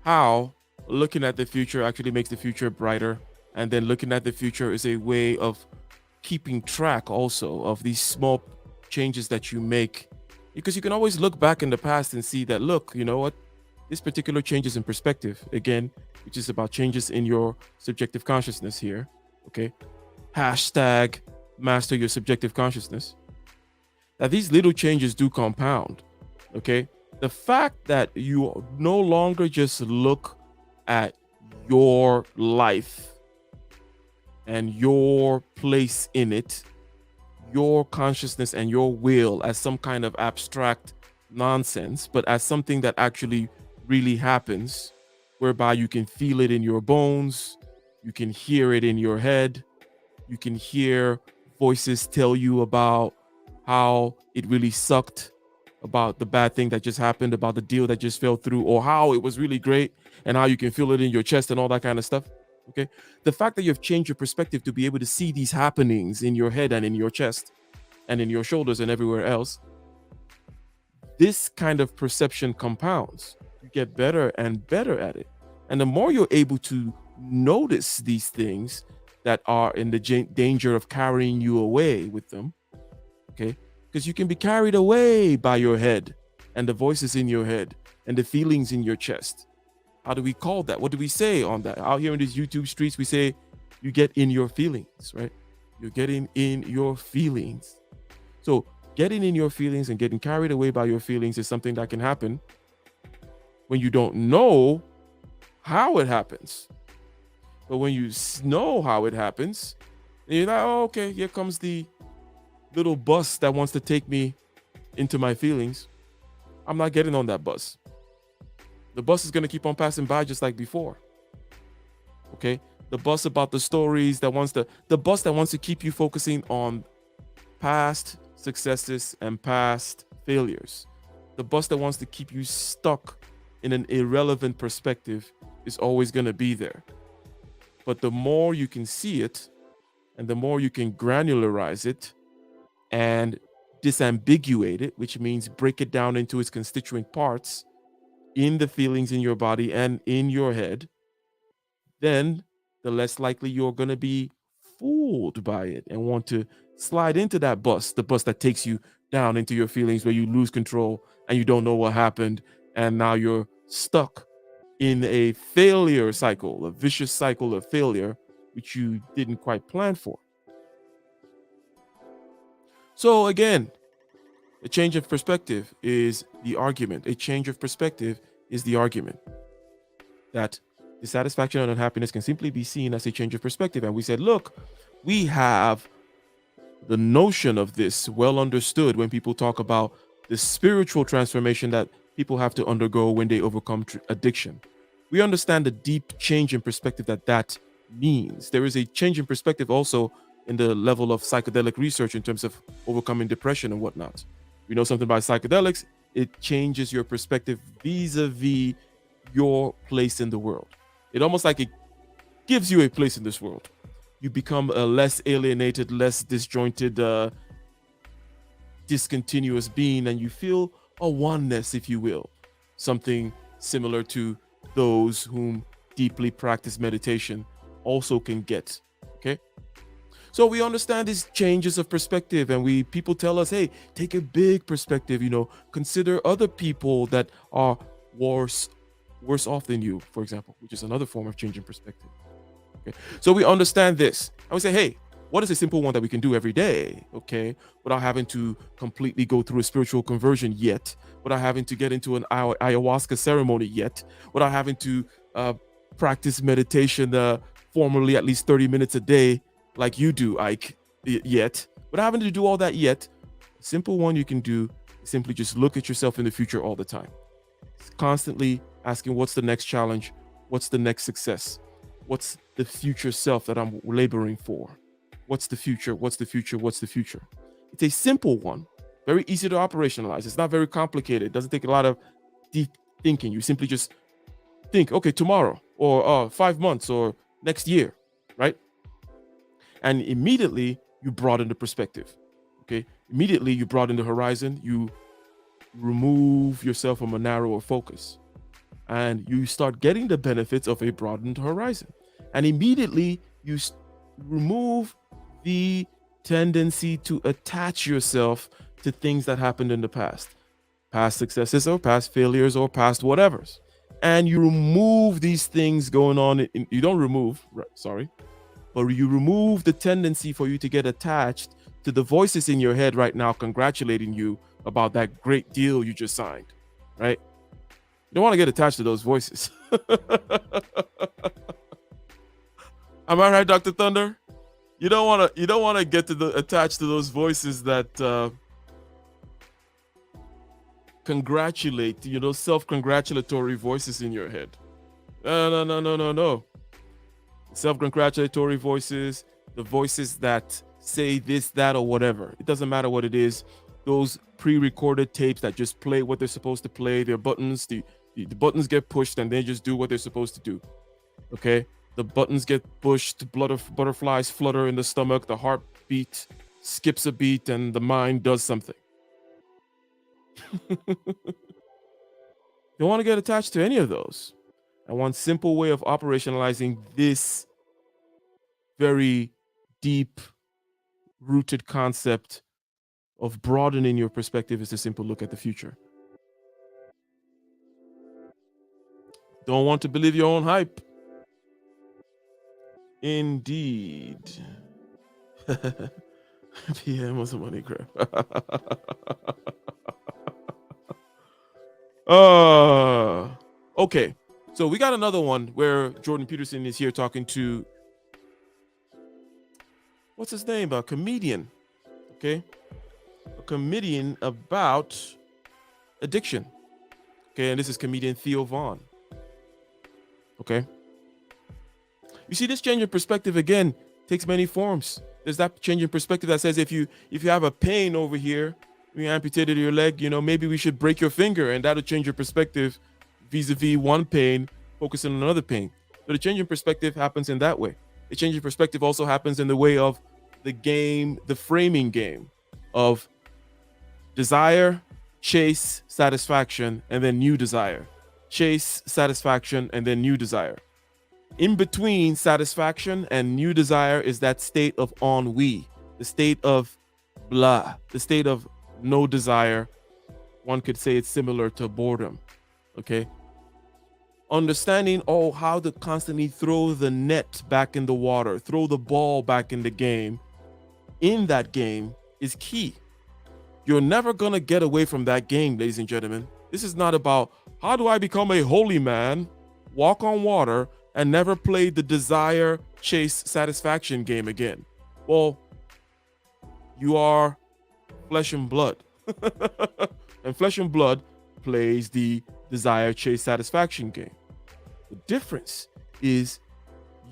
[SPEAKER 2] how looking at the future actually makes the future brighter. And then looking at the future is a way of keeping track also of these small changes that you make, because you can always look back in the past and see that, look, you know what, this particular change is in perspective, again, which is about changes in your subjective consciousness here. Okay. Hashtag master your subjective consciousness. That these little changes do compound. Okay. The fact that you no longer just look at your life and your place in it, your consciousness and your will as some kind of abstract nonsense, but as something that actually really happens, whereby you can feel it in your bones, you can hear it in your head, you can hear voices tell you about how it really sucked, about the bad thing that just happened, about the deal that just fell through, or how it was really great and how you can feel it in your chest and all that kind of stuff. Okay. The fact that you've changed your perspective to be able to see these happenings in your head and in your chest and in your shoulders and everywhere else, this kind of perception compounds. You get better and better at it. And the more you're able to notice these things that are in the danger of carrying you away with them, okay, because you can be carried away by your head and the voices in your head and the feelings in your chest. How do we call that? What do we say on that? Out here in these YouTube streets, we say you get in your feelings, right? You're getting in your feelings. So getting in your feelings and getting carried away by your feelings is something that can happen when you don't know how it happens. But when you know how it happens, then you're like, oh, okay, here comes the little bus that wants to take me into my feelings. I'm not getting on that bus. The bus is going to keep on passing by just like before. Okay? The bus about the stories the bus that wants to keep you focusing on past successes and past failures. The bus that wants to keep you stuck in an irrelevant perspective is always going to be there. But the more you can see it and the more you can granularize it and disambiguate it, which means break it down into its constituent parts in the feelings in your body and in your head, then the less likely you're going to be fooled by it and want to slide into that bus, the bus that takes you down into your feelings, where you lose control and you don't know what happened. And now you're stuck in a failure cycle, a vicious cycle of failure, which you didn't quite plan for. So again, a change of perspective is the argument. A change of perspective is the argument that dissatisfaction and unhappiness can simply be seen as a change of perspective. And we said, look, we have the notion of this well understood when people talk about the spiritual transformation that people have to undergo when they overcome addiction. We understand the deep change in perspective that means. There is a change in perspective also in the level of psychedelic research in terms of overcoming depression and whatnot. We know something about psychedelics. It changes your perspective vis-a-vis your place in the world. It almost like it gives you a place in this world. You become a less alienated, less disjointed, discontinuous being, and you feel a oneness, if you will, something similar to those whom deeply practice meditation also can get. Okay, so we understand these changes of perspective, and people tell us, hey, take a big perspective, consider other people that are worse off than you, for example, which is another form of changing perspective. Okay, so we understand this, and we say, hey, what is a simple one that we can do every day, okay, without having to completely go through a spiritual conversion yet, without having to get into an ayahuasca ceremony yet, without having to practice meditation formally at least 30 minutes a day like you do, Ike, yet, without having to do all that yet. A simple one you can do is simply just look at yourself in the future all the time. Constantly asking, what's the next challenge? What's the next success? What's the future self that I'm laboring for? What's the future? What's the future? What's the future? It's a simple one, very easy to operationalize. It's not very complicated. It doesn't take a lot of deep thinking. You simply just think, okay, tomorrow or 5 months or next year, right? And immediately you broaden the perspective, okay? Immediately you broaden the horizon. You remove yourself from a narrower focus, and you start getting the benefits of a broadened horizon. And immediately you remove the tendency to attach yourself to things that happened in the past successes or past failures or past whatevers. And you remove these things going on. You don't remove, sorry, but you remove the tendency for you to get attached to the voices in your head right now congratulating you about that great deal you just signed, right? You don't want to get attached to those voices. Am I right, Dr. Thunder? You don't want to get attached to those voices that congratulate, self-congratulatory voices in your head. No. Self-congratulatory voices, the voices that say this, that, or whatever. It doesn't matter what it is. Those pre-recorded tapes that just play what they're supposed to play. Their buttons, the buttons get pushed and they just do what they're supposed to do. Okay? The buttons get pushed, butterflies flutter in the stomach, the heartbeat skips a beat, and the mind does something. You don't want to get attached to any of those. And one simple way of operationalizing this very deep rooted concept of broadening your perspective is to simply look at the future. Don't want to believe your own hype. Indeed. PM was a money grab. Okay. So we got another one where Jordan Peterson is here talking to, what's his name? A comedian. Okay. A comedian about addiction. Okay. And this is comedian Theo Vaughn. Okay. You see, this change in perspective again takes many forms. There's that change in perspective that says if you have a pain over here, you amputated your leg, maybe we should break your finger, and that'll change your perspective vis-a-vis one pain, focusing on another pain. So the change in perspective happens in that way. The change in perspective also happens in the way of the game, the framing game of desire, chase, satisfaction, and then new desire. Chase, satisfaction, and then new desire. In between satisfaction and new desire is that state of ennui, the state of blah, the state of no desire. One could say it's similar to boredom. Okay. Understanding how to constantly throw the net back in the water, throw the ball back in the game, in that game is key. You're never going to get away from that game, ladies and gentlemen. This is not about how do I become a holy man, walk on water, and never play the desire, chase, satisfaction game again. Well, you are flesh and blood. And flesh and blood plays the desire, chase, satisfaction game. The difference is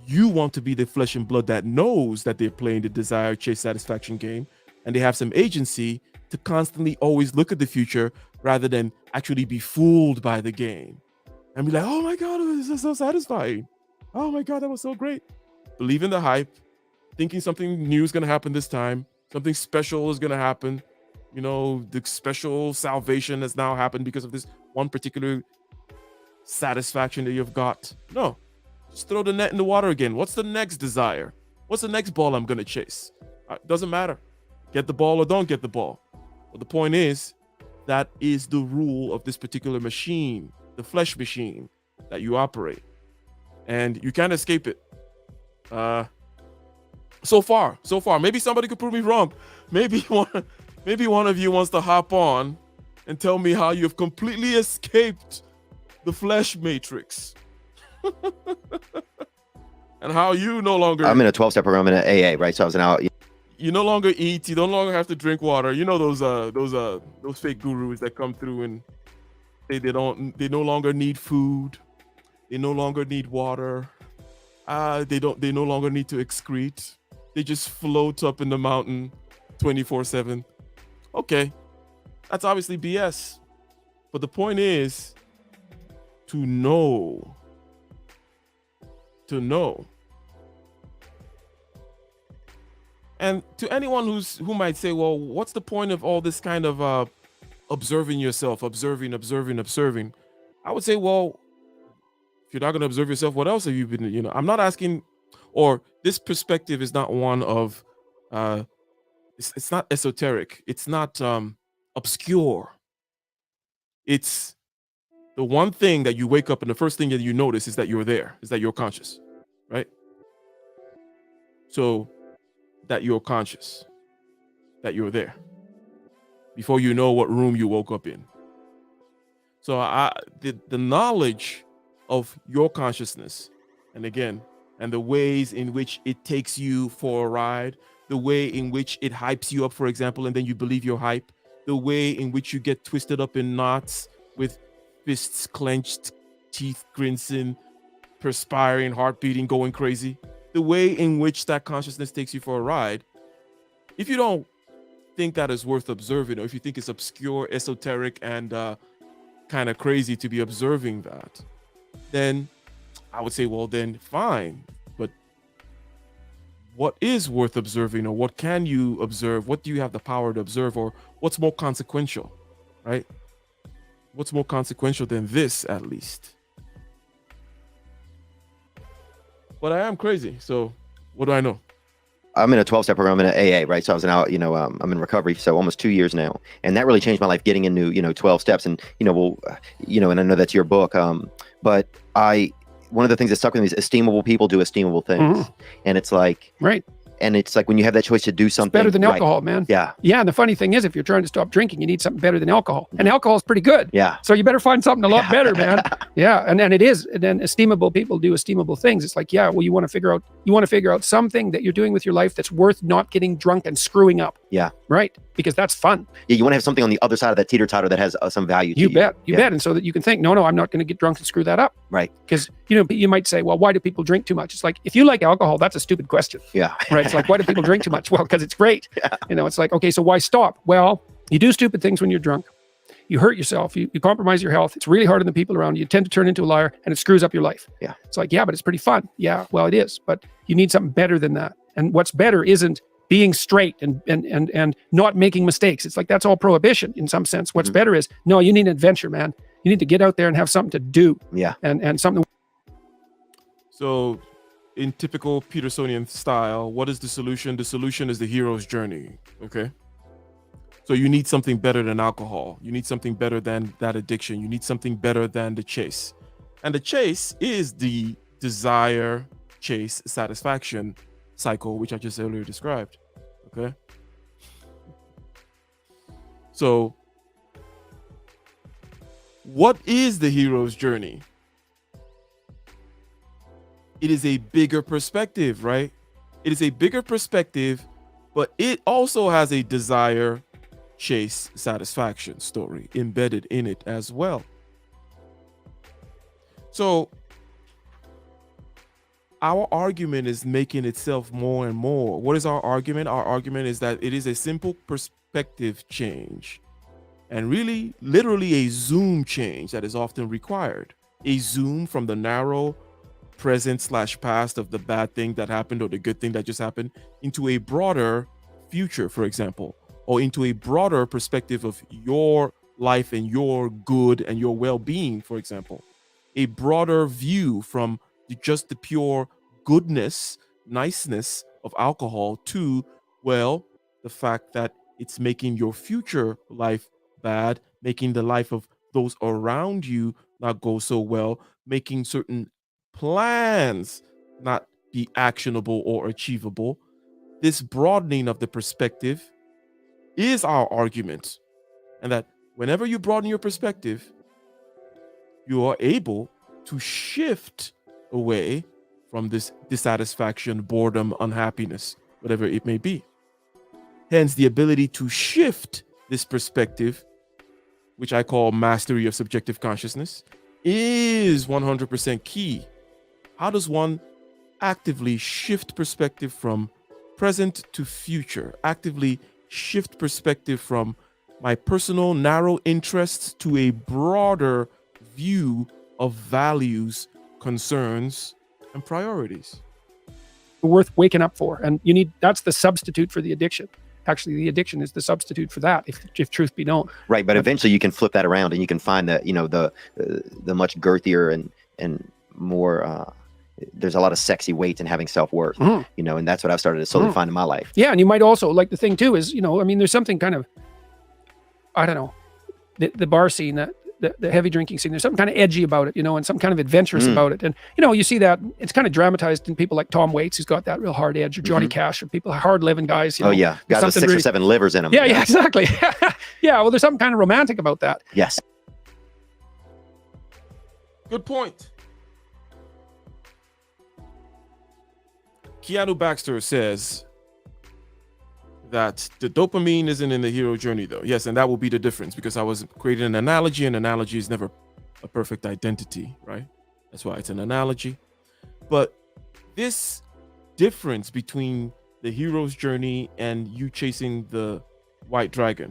[SPEAKER 2] you want to be the flesh and blood that knows that they're playing the desire, chase, satisfaction game, and they have some agency to constantly always look at the future rather than actually be fooled by the game and be like, oh my God, this is so satisfying. Oh my God, that was so great. Believe in the hype, thinking something new is going to happen this time, something special is going to happen. You know, the special salvation has now happened because of this one particular satisfaction that you've got. No, just throw the net in the water again. What's the next desire? What's the next ball I'm going to chase? Doesn't matter. Get the ball or don't get the ball. But the point is, that is the rule of this particular machine, the flesh machine that you operate. And you can't escape it. So far. Maybe somebody could prove me wrong. Maybe one of you wants to hop on and tell me how you've completely escaped the flesh matrix. And how you no longer...
[SPEAKER 5] I'm in a 12-step program in an AA, right? So I was an hour...
[SPEAKER 2] You no longer eat. You no longer have to drink water. You know those fake gurus that come through and they no longer need food. They no longer need water. They no longer need to excrete. They just float up in the mountain 24/7. Okay, that's obviously BS. But the point is to know. And to anyone who might say, well, what's the point of all this kind of observing yourself, observing? I would say, well, if you're not going to observe yourself, what else have you been, I'm not asking, or this perspective is not one of, it's not esoteric. It's not obscure. It's the one thing that you wake up and the first thing that you notice is that you're there, is that you're conscious, right? So that you're conscious, that you're there before you know what room you woke up in. So the knowledge of your consciousness, and the ways in which it takes you for a ride, the way in which it hypes you up, for example, and then you believe your hype, the way in which you get twisted up in knots with fists clenched, teeth grimacing, perspiring, heart beating, going crazy, the way in which that consciousness takes you for a ride. If you don't think that is worth observing, or if you think it's obscure, esoteric, and kind of crazy to be observing that, then I would say, well, then fine. But what is worth observing, or what can you observe? What do you have the power to observe, or what's more consequential, right? What's more consequential than this, at least? But I am crazy, so what do I know?
[SPEAKER 5] I'm in a 12-step program in an AA, right? So I was an hour, I'm in recovery, so almost 2 years now. And that really changed my life, getting into, 12 steps. And, and I know that's your book. But one of the things that stuck with me is esteemable people do esteemable things. Mm-hmm. And it's like,
[SPEAKER 4] right.
[SPEAKER 5] And it's like when you have that choice to do something.
[SPEAKER 4] It's better than alcohol, man.
[SPEAKER 5] Yeah.
[SPEAKER 4] Yeah. And the funny thing is, if you're trying to stop drinking, you need something better than alcohol. And alcohol is pretty good.
[SPEAKER 5] Yeah.
[SPEAKER 4] So you better find something a lot better, man. Yeah. And it is. And then esteemable people do esteemable things. It's like, yeah, well, you want to figure out something that you're doing with your life that's worth not getting drunk and screwing up.
[SPEAKER 5] Yeah.
[SPEAKER 4] Right. Because that's fun.
[SPEAKER 5] Yeah. You want to have something on the other side of that teeter-totter that has some value to you.
[SPEAKER 4] You bet. And so that you can think, no, I'm not going to get drunk and screw that up.
[SPEAKER 5] Right.
[SPEAKER 4] Because, you might say, well, why do people drink too much? It's like, if you like alcohol, that's a stupid question.
[SPEAKER 5] Yeah.
[SPEAKER 4] Right. It's like, why do people drink too much? Well, because it's great. Yeah. It's like, okay, so why stop? Well, you do stupid things when you're drunk. You hurt yourself. You compromise your health. It's really hard on the people around you. You tend to turn into a liar, and it screws up your life.
[SPEAKER 5] Yeah.
[SPEAKER 4] It's like, yeah, but it's pretty fun. Yeah, well, it is. But you need something better than that. And what's better isn't being straight and not making mistakes. It's like, that's all prohibition in some sense. What's better is, no, you need an adventure, man. You need to get out there and have something to do.
[SPEAKER 5] Yeah.
[SPEAKER 4] And something.
[SPEAKER 2] So in typical Petersonian style, what is the solution? The solution is the hero's journey. Okay. So you need something better than alcohol. You need something better than that addiction. You need something better than the chase. And the chase is the desire, chase, satisfaction cycle, which I just earlier described. Okay. So what is the hero's journey? It is a bigger perspective, right? It is a bigger perspective but it also has a desire, chase, satisfaction story embedded in it as well. So our argument is making itself more and more. What is our argument? Our argument is that it is a simple perspective change, and really, literally a zoom change that is often required. A zoom from the narrow present/past of the bad thing that happened or the good thing that just happened into a broader future, for example, or into a broader perspective of your life and your good and your well-being, for example. A broader view from just the pure goodness, niceness of alcohol to, well, the fact that it's making your future life bad, making the life of those around you not go so well, making certain plans not be actionable or achievable. This broadening of the perspective is our argument. And that whenever you broaden your perspective, you are able to shift away from this dissatisfaction, boredom, unhappiness, whatever it may be. Hence, the ability to shift this perspective, which I call mastery of subjective consciousness, is 100% key. How does one actively shift perspective from present to future? Actively shift perspective from my personal narrow interests to a broader view of values, concerns, and priorities.
[SPEAKER 4] Worth waking up for, and that's the substitute for the addiction. Actually, the addiction is the substitute for that, if truth be known.
[SPEAKER 5] Right, but eventually you can flip that around and you can find that, the much girthier and more there's a lot of sexy weight in having self-worth, and that's what I've started to slowly find in my life.
[SPEAKER 4] Yeah, and you might also, like, the thing too is, there's something kind of, I don't know, the bar scene, the heavy drinking scene, there's something kind of edgy about it, and some kind of adventurous about it. And, you see that it's kind of dramatized in people like Tom Waits, who's got that real hard edge, or Johnny Cash, or people, hard living guys.
[SPEAKER 5] Guys with 6 or 7 livers in them.
[SPEAKER 4] Yeah, exactly. Yeah, well, there's something kind of romantic about that.
[SPEAKER 5] Yes.
[SPEAKER 2] Good point. Keanu Baxter says that the dopamine isn't in the hero journey, though. Yes, and that will be the difference, because I was creating an analogy, and analogy is never a perfect identity, right? That's why it's an analogy. But this difference between the hero's journey and you chasing the white dragon,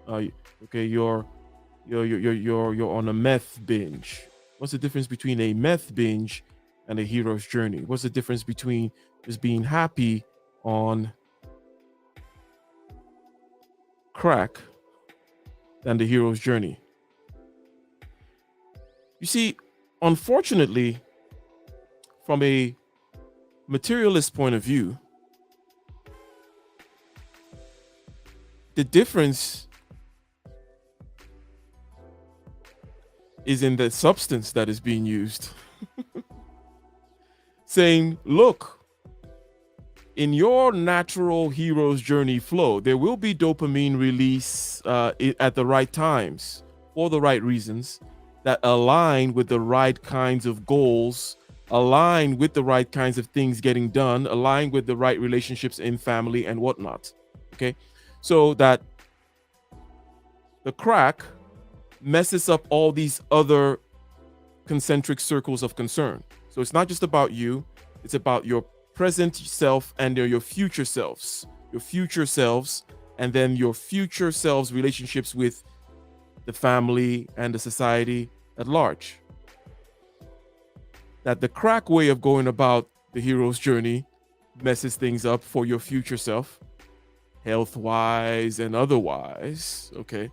[SPEAKER 2] okay, you're on a meth binge. What's the difference between a meth binge and a hero's journey? What's the difference between just being happy on crack than the hero's journey? You see, unfortunately, from a materialist point of view, the difference is in the substance that is being used. Saying, look, in your natural hero's journey flow, there will be dopamine release at the right times for the right reasons that align with the right kinds of goals, align with the right kinds of things getting done, align with the right relationships in family and whatnot. Okay, so that the crack messes up all these other concentric circles of concern. So it's not just about you, it's about your present self and your future selves, and then your future selves' relationships with the family and the society at large. That the crack way of going about the hero's journey messes things up for your future self, health-wise and otherwise, okay?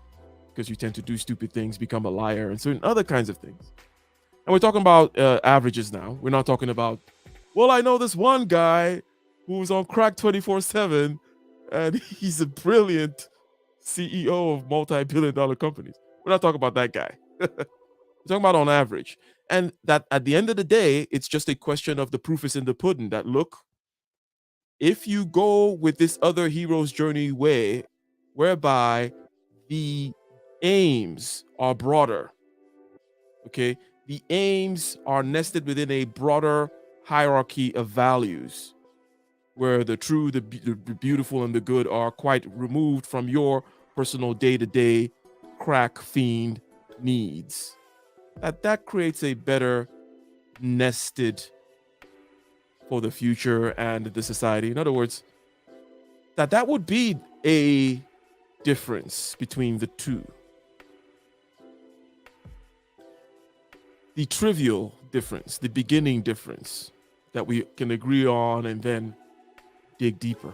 [SPEAKER 2] Because you tend to do stupid things, become a liar, and certain other kinds of things. And we're talking about averages now. We're not talking about, well, I know this one guy who's on crack 24/7, and he's a brilliant CEO of multi-billion-dollar companies. We're not talking about that guy. We're talking about on average. And that at the end of the day, it's just a question of the proof is in the pudding. That, look, if you go with this other hero's journey way, whereby the aims are broader, okay? The aims are nested within a broader hierarchy of values, where the true, the beautiful, and the good are quite removed from your personal day-to-day crack fiend needs. That creates a better nested for the future and the society. In other words, that would be a difference between the two. The trivial difference, the beginning difference that we can agree on and then dig deeper.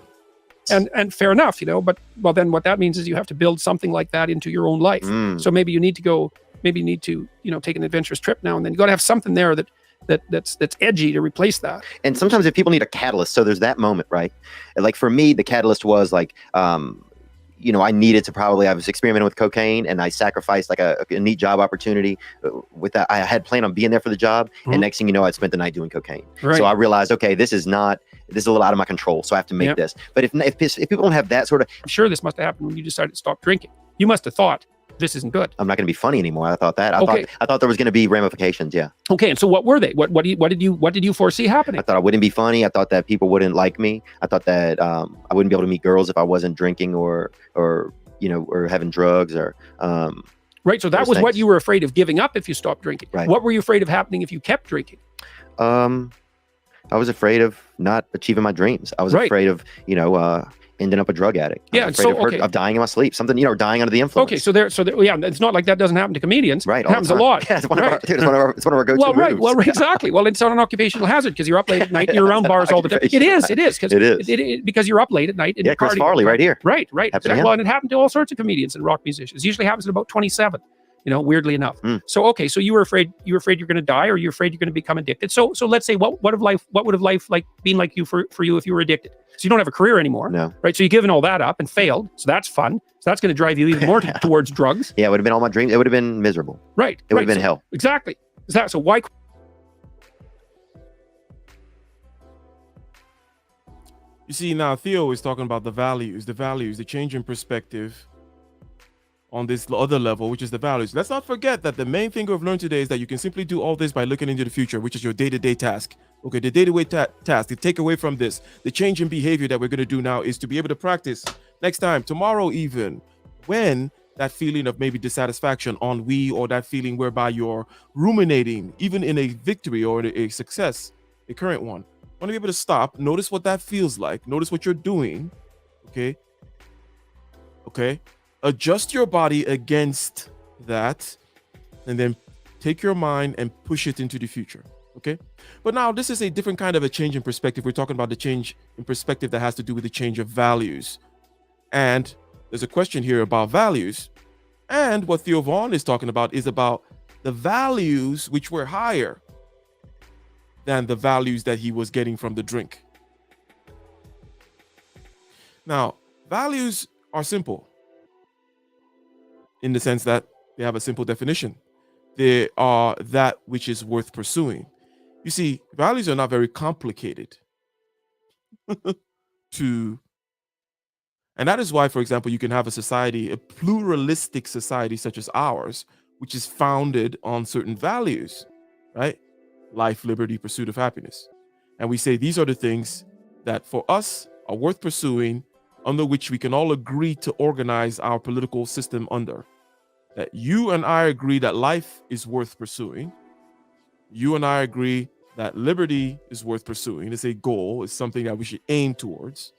[SPEAKER 4] And fair enough, but well, then what that means is you have to build something like that into your own life. So maybe you need to take an adventurous trip now and then. You got to have something there that's edgy to replace that.
[SPEAKER 5] And sometimes if people need a catalyst, so there's that moment, right? Like for me, the catalyst was like, I needed to I was experimenting with cocaine and I sacrificed like a neat job opportunity with that. I had planned on being there for the job. And next thing you know, I'd spent the night doing cocaine.
[SPEAKER 4] Right.
[SPEAKER 5] So I realized, okay, this is a little out of my control. So I have to make this. But if people don't have that sort of,
[SPEAKER 4] I'm sure this must have happened when you decided to stop drinking. You must have thought, this isn't good.
[SPEAKER 5] I'm not going to be funny anymore. I thought that. I thought there was going to be ramifications. Yeah.
[SPEAKER 4] Okay. And so what were they? What did you foresee happening?
[SPEAKER 5] I thought I wouldn't be funny. I thought that people wouldn't like me. I thought that I wouldn't be able to meet girls if I wasn't drinking or having drugs or.
[SPEAKER 4] Right. So that was what you were afraid of giving up if you stopped drinking.
[SPEAKER 5] Right.
[SPEAKER 4] What were you afraid of happening if you kept drinking?
[SPEAKER 5] I was afraid of not achieving my dreams. I was afraid of, ending up a drug addict.
[SPEAKER 4] Yeah.
[SPEAKER 5] Of dying in my sleep. Something, dying under the influence.
[SPEAKER 4] Okay. So yeah, it's not like that doesn't happen to comedians.
[SPEAKER 5] Right.
[SPEAKER 4] It happens a lot.
[SPEAKER 5] Yeah, it's one of our go-to moves.
[SPEAKER 4] Right. Well, exactly. Well, it's not an occupational hazard because you're up late at night and you're around bars all the time. It is. Because you're up late at night. And
[SPEAKER 5] Chris Farley right here.
[SPEAKER 4] Right. Well, and it happened to all sorts of comedians and rock musicians. It usually happens at about 27. Weirdly enough. So okay, so you were afraid you're going to die, or you're afraid you're going to become addicted. So let's say what would have life like been like you for you if you were addicted? So you don't have a career anymore.
[SPEAKER 5] No.
[SPEAKER 4] Right. So you've given all that up and failed. So that's fun. So that's going to drive you even more towards drugs.
[SPEAKER 5] Yeah, it would have been all my dreams. It would have been miserable.
[SPEAKER 4] Right.
[SPEAKER 5] It would have been hell.
[SPEAKER 4] Exactly. So why?
[SPEAKER 2] You see, now Theo is talking about the values, the change in perspective on this other level, which is the values. Let's not forget that the main thing we've learned today is that you can simply do all this by looking into the future, which is your day-to-day task. Okay, the day-to-day task, the takeaway from this, the change in behavior that we're going to do now is to be able to practice next time, tomorrow even, when that feeling of maybe dissatisfaction, ennui, or that feeling whereby you're ruminating, even in a victory or a success, a current one. I want to be able to stop, notice what that feels like, notice what you're doing, okay? Adjust your body against that, and then take your mind and push it into the future, okay? But now this is a different kind of a change in perspective. We're talking about the change in perspective that has to do with the change of values. And there's a question here about values. And what Theo Vaughn is talking about is about the values which were higher than the values that he was getting from the drink. Now, values are simple, in the sense that they have a simple definition. They are that which is worth pursuing. You see, values are not very complicated and that is why, for example, you can have a society, a pluralistic society such as ours, which is founded on certain values, right? Life, liberty, pursuit of happiness. And we say these are the things that for us are worth pursuing, under which we can all agree to organize our political system under. That you and I agree that life is worth pursuing. You and I agree that liberty is worth pursuing. It's a goal, it's something that we should aim towards.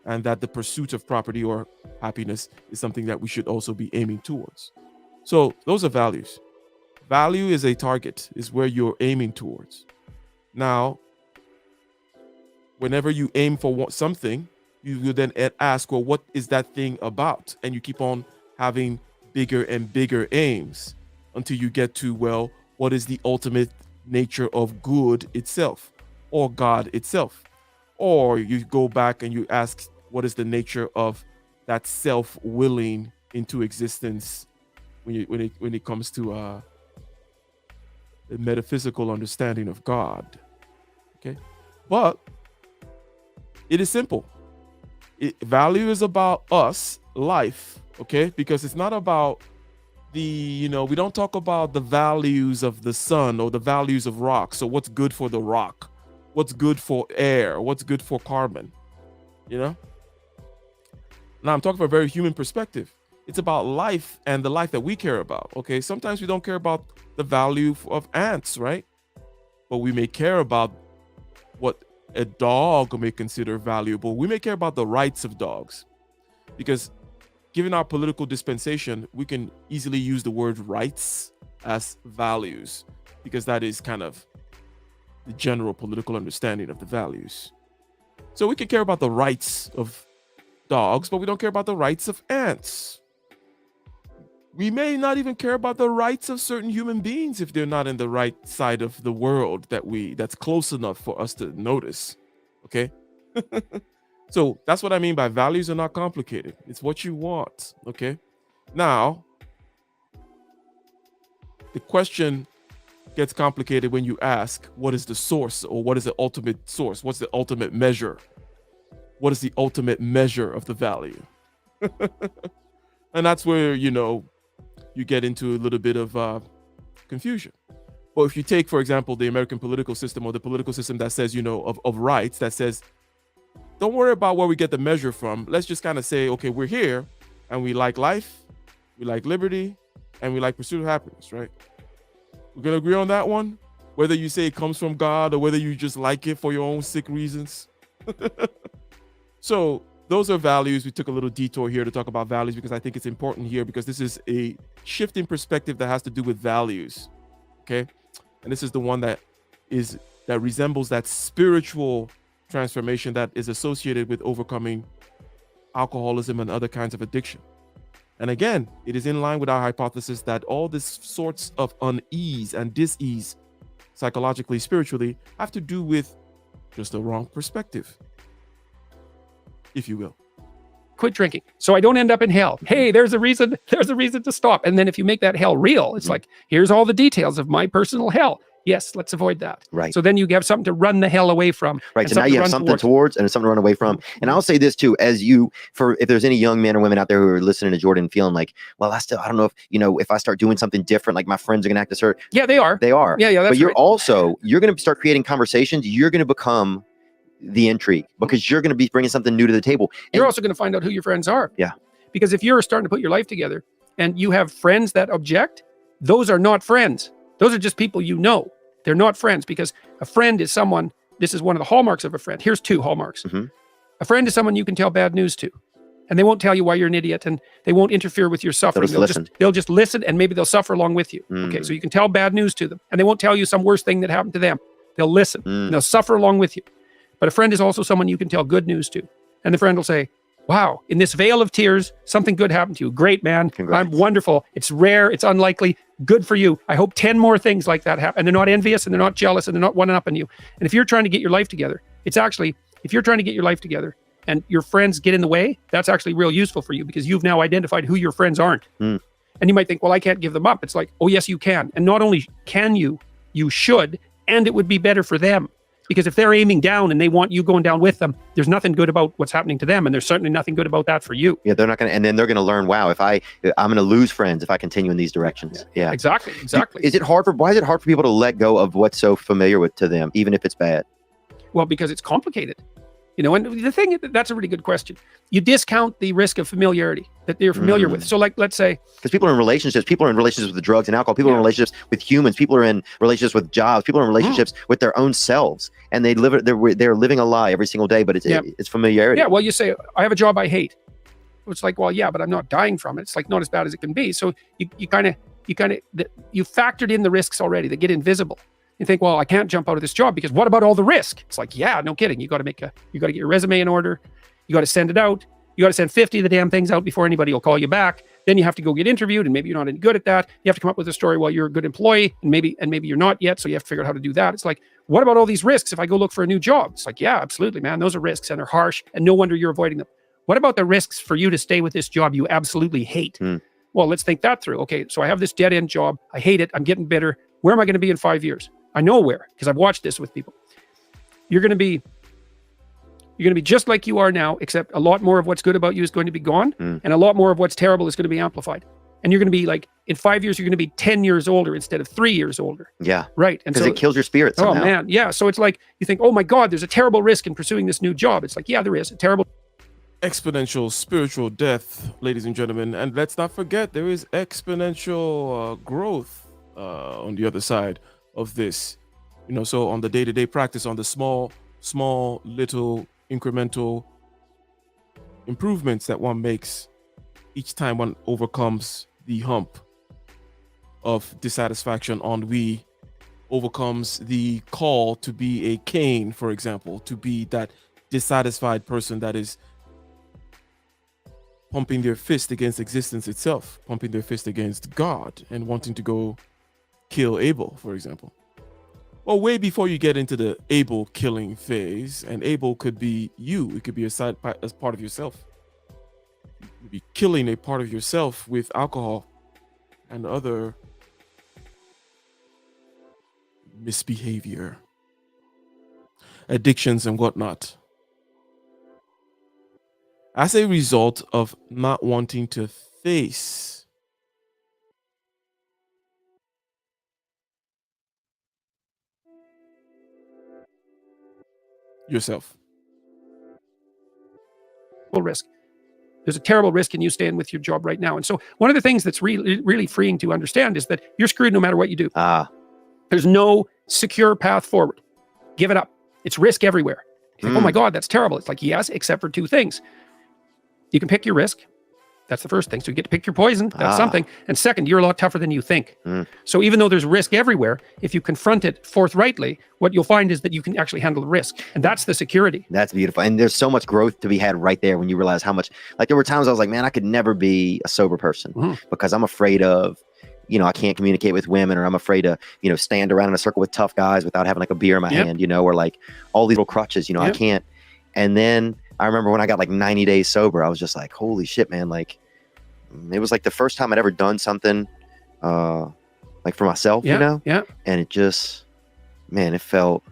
[SPEAKER 2] And that the pursuit of property or happiness is something that we should also be aiming towards. So those are values. Value is a target, is where you're aiming towards. Now, whenever you aim for something, you will then ask, well, what is that thing about? And you keep on having bigger and bigger aims until you get to, well, what is the ultimate nature of good itself or God itself? Or you go back and you ask, what is the nature of that self-willing into existence when it comes to the metaphysical understanding of God? Okay, but it is simple. Value is about us, life. Okay, because it's not about we don't talk about the values of the sun or the values of rock. So what's good for the rock? What's good for air? What's good for carbon? you know? Now I'm talking from a very human perspective. It's about life and the life that we care about, okay? Sometimes we don't care about the value of ants, right? But we may care about what a dog may consider valuable. We may care about the rights of dogs, because given our political dispensation, we can easily use the word rights as values, because that is kind of the general political understanding of the values. So we can care about the rights of dogs, but we don't care about the rights of ants. We may not even care about the rights of certain human beings if they're not in the right side of the world that's close enough for us to notice. Okay? So that's what I mean by values are not complicated. It's what you want. Okay? Now, the question gets complicated when you ask, what is the source, or what is the ultimate source? What's the ultimate measure? What is the ultimate measure of the value? And that's where, you get into a little bit of confusion. Well, if you take, for example, the American political system, or the political system that says, of rights, that says, don't worry about where we get the measure from. Let's just kind of say, okay, we're here and we like life, we like liberty, and we like pursuit of happiness, right? We're going to agree on that one? Whether you say it comes from God or whether you just like it for your own sick reasons. So those are values. We took a little detour here to talk about values because I think it's important here, because this is a shift in perspective that has to do with values. Okay. And this is the one that resembles that spiritual transformation that is associated with overcoming alcoholism and other kinds of addiction. And again, it is in line with our hypothesis that all these sorts of unease and dis-ease, psychologically, spiritually, have to do with just the wrong perspective, if you will.
[SPEAKER 4] Quit drinking so I don't end up in hell. Hey, there's a reason to stop. And then if you make that hell real, it's like, here's all the details of my personal hell. Yes, let's avoid that.
[SPEAKER 5] Right.
[SPEAKER 4] So then you have something to run the hell away from.
[SPEAKER 5] Right. So now you have something towards and something to run away from. And I'll say this too, if there's any young men or women out there who are listening to Jordan feeling like, well, I don't know if I start doing something different, like my friends are going to act a certain.
[SPEAKER 4] Yeah, they are.
[SPEAKER 5] They are.
[SPEAKER 4] Yeah. That's
[SPEAKER 5] but you're
[SPEAKER 4] right.
[SPEAKER 5] also, you're going to start creating conversations. You're going to become the intrigue because you're going to be bringing something new to the table.
[SPEAKER 4] You're also going to find out who your friends are.
[SPEAKER 5] Yeah.
[SPEAKER 4] Because if you're starting to put your life together and you have friends that object, those are not friends. Those are just people you know. They're not friends, because a friend is someone, this is one of the hallmarks of a friend. Here's 2 hallmarks.
[SPEAKER 5] Mm-hmm.
[SPEAKER 4] A friend is someone you can tell bad news to, and they won't tell you why you're an idiot, and they won't interfere with your suffering. They'll just listen, and maybe they'll suffer along with you. Okay, so you can tell bad news to them, and they won't tell you some worse thing that happened to them. They'll listen, and they'll suffer along with you. But a friend is also someone you can tell good news to, and the friend will say, wow, in this veil of tears, something good happened to you. Great, man.
[SPEAKER 5] Congrats.
[SPEAKER 4] I'm wonderful. It's rare. It's unlikely. Good for you. I hope 10 more things like that happen. And they're not envious, and they're not jealous, and they're not one-upping you. And if you're trying to get your life together, if you're trying to get your life together and your friends get in the way, that's actually real useful for you, because you've now identified who your friends aren't. And you might think, well, I can't give them up. It's like, oh, yes, you can. And not only can you should, and it would be better for them. Because if they're aiming down and they want you going down with them, there's nothing good about what's happening to them, and there's certainly nothing good about that for you.
[SPEAKER 5] Yeah, they're not going to, and then they're going to learn, wow, I'm going to lose friends if I continue in these directions. Yeah.
[SPEAKER 4] Exactly.
[SPEAKER 5] Why is it hard for people to let go of what's so familiar to them, even if it's bad?
[SPEAKER 4] Well, because it's complicated. And the thing, that's a really good question. You discount the risk of familiarity that they're familiar with. So let's say,
[SPEAKER 5] because people are in relationships with the drugs and alcohol, people are in relationships with humans, people are in relationships with jobs, people are in relationships with their own selves, and they're living a lie every single day, but it's familiarity.
[SPEAKER 4] Yeah. Well, you say, I have a job I hate. It's like, well, yeah, but I'm not dying from it. It's like not as bad as it can be. So you factored in the risks already that get invisible. You think, well, I can't jump out of this job because what about all the risk? It's like, yeah, no kidding. You got to get your resume in order. You got to send it out. You got to send 50 of the damn things out before anybody will call you back. Then you have to go get interviewed, and maybe you're not any good at that. You have to come up with a story while you're a good employee, and maybe you're not yet. So you have to figure out how to do that. It's like, what about all these risks if I go look for a new job? It's like, yeah, absolutely, man. Those are risks, and they're harsh, and no wonder you're avoiding them. What about the risks for you to stay with this job you absolutely hate? Well, let's think that through. Okay, so I have this dead end job. I hate it. I'm getting bitter. Where am I going to be in 5 years? I know where, because I've watched this with people. You're going to be just like you are now, except a lot more of what's good about you is going to be gone, and a lot more of what's terrible is going to be amplified. And you're going to be like, in 5 years, you're going to be 10 years older instead of 3 years older.
[SPEAKER 5] Yeah.
[SPEAKER 4] Right. And
[SPEAKER 5] Because
[SPEAKER 4] so
[SPEAKER 5] it kills your spirit somehow.
[SPEAKER 4] Oh man, yeah. So it's like you think, oh my God, there's a terrible risk in pursuing this new job. It's like, yeah, there is a terrible
[SPEAKER 2] Exponential spiritual death, ladies and gentlemen. And let's not forget, there is exponential growth on the other side of this. You know, so on the day-to-day practice, on the small, little incremental improvements that one makes each time one overcomes the hump of dissatisfaction, ennui, overcomes the call to be a Cain, for example, to be that dissatisfied person that is pumping their fist against existence itself, pumping their fist against God and wanting to go kill Abel, for example. Well, way before you get into the Abel killing phase, and Abel could be you, it could be as part of yourself. You'd be killing a part of yourself with alcohol and other misbehavior, addictions and whatnot, as a result of not wanting to face yourself.
[SPEAKER 4] risk. There's a terrible risk in you staying with your job right now. And so one of the things that's really freeing to understand is that you're screwed no matter what you do. There's no secure path forward. Give it up. It's risk everywhere. You think, oh my God, that's terrible. It's like, yes, except for two things. You can pick your risk. That's the first thing. So you get to pick your poison. That's something. And second, you're a lot tougher than you think. So even though there's risk everywhere, if you confront it forthrightly, what you'll find is that you can actually handle the risk. And that's the security.
[SPEAKER 5] That's beautiful. And there's so much growth to be had right there when you realize how much, like there were times I was like, man, I could never be a sober person because I'm afraid of, you know, I can't communicate with women, or I'm afraid to, you know, stand around in a circle with tough guys without having like a beer in my hand, you know, or like all these little crutches, you know, I can't. And then I remember when I got like 90 days sober, I was just like, holy shit, man. Like, it was like the first time I'd ever done something like for myself, you know? And it just, man, it felt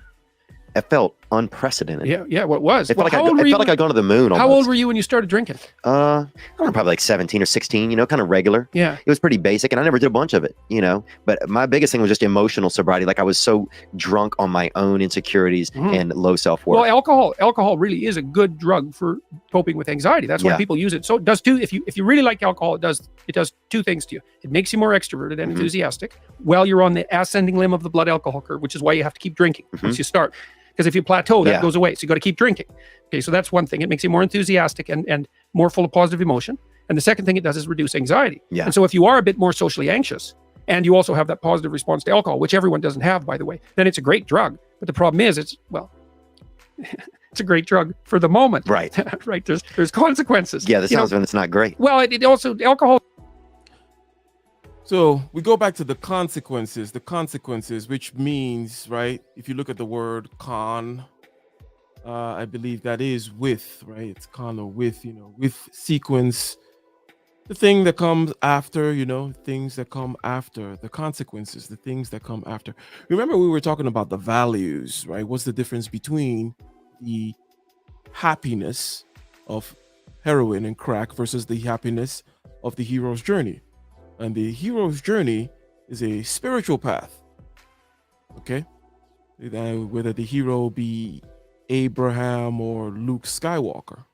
[SPEAKER 5] unprecedented.
[SPEAKER 4] What was?
[SPEAKER 5] It felt like I'd gone to the moon almost.
[SPEAKER 4] How old were you when you started drinking?
[SPEAKER 5] I don't know, probably like 17 or 16, you know, kind of regular.
[SPEAKER 4] Yeah.
[SPEAKER 5] It was pretty basic, and I never did a bunch of it, you know, but my biggest thing was just emotional sobriety. Like I was so drunk on my own insecurities and low self-worth.
[SPEAKER 4] Well, alcohol really is a good drug for coping with anxiety. That's why people use it. So it does too. If you really like alcohol, it does two things to you. It makes you more extroverted and enthusiastic while you're on the ascending limb of the blood alcohol curve, which is why you have to keep drinking once you start. Because if you plateau, that goes away. So you got to keep drinking. Okay, so that's one thing. It makes you more enthusiastic and more full of positive emotion. And the second thing it does is reduce anxiety. And so if you are a bit more socially anxious, and you also have that positive response to alcohol, which everyone doesn't have, by the way, then it's a great drug. But the problem is, it's a great drug for the moment.
[SPEAKER 5] Right.
[SPEAKER 4] Right. There's consequences.
[SPEAKER 5] Yeah, that sounds when it's not great.
[SPEAKER 4] Well, it also, alcohol.
[SPEAKER 2] So we go back to the consequences, which means, right, if you look at the word con, I believe that is with, right? It's con or with, you know, with sequence, the thing that comes after, you know, things that come after, the consequences, the things that come after. Remember, we were talking about the values, right? What's the difference between the happiness of heroin and crack versus the happiness of the hero's journey? And the hero's journey is a spiritual path. Okay? Whether the hero be Abraham or Luke Skywalker.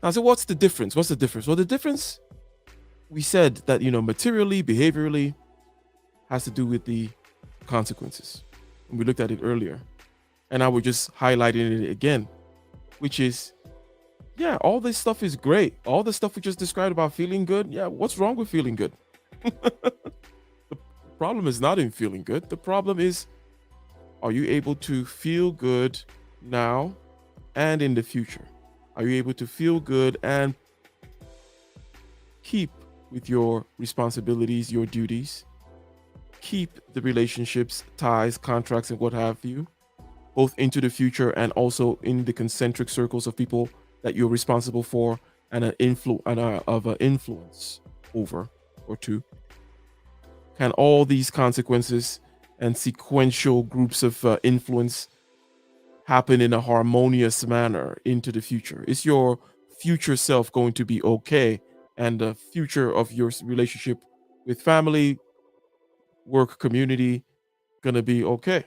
[SPEAKER 2] Now, so what's the difference? Well, the difference, we said that, you know, materially, behaviorally, has to do with the consequences. And we looked at it earlier. And I was just highlighting it again, which is, yeah, all this stuff is great. All the stuff we just described about feeling good. Yeah, what's wrong with feeling good? The problem is not in feeling good. The problem is, are you able to feel good now and in the future? Are you able to feel good and keep with your responsibilities, your duties? Keep the relationships, ties, contracts, and what have you, both into the future and also in the concentric circles of people that you're responsible for and an influence over or to? Can all these consequences and sequential groups of influence happen in a harmonious manner into the future? Is your future self going to be okay and the future of your relationship with family, work, community gonna be okay.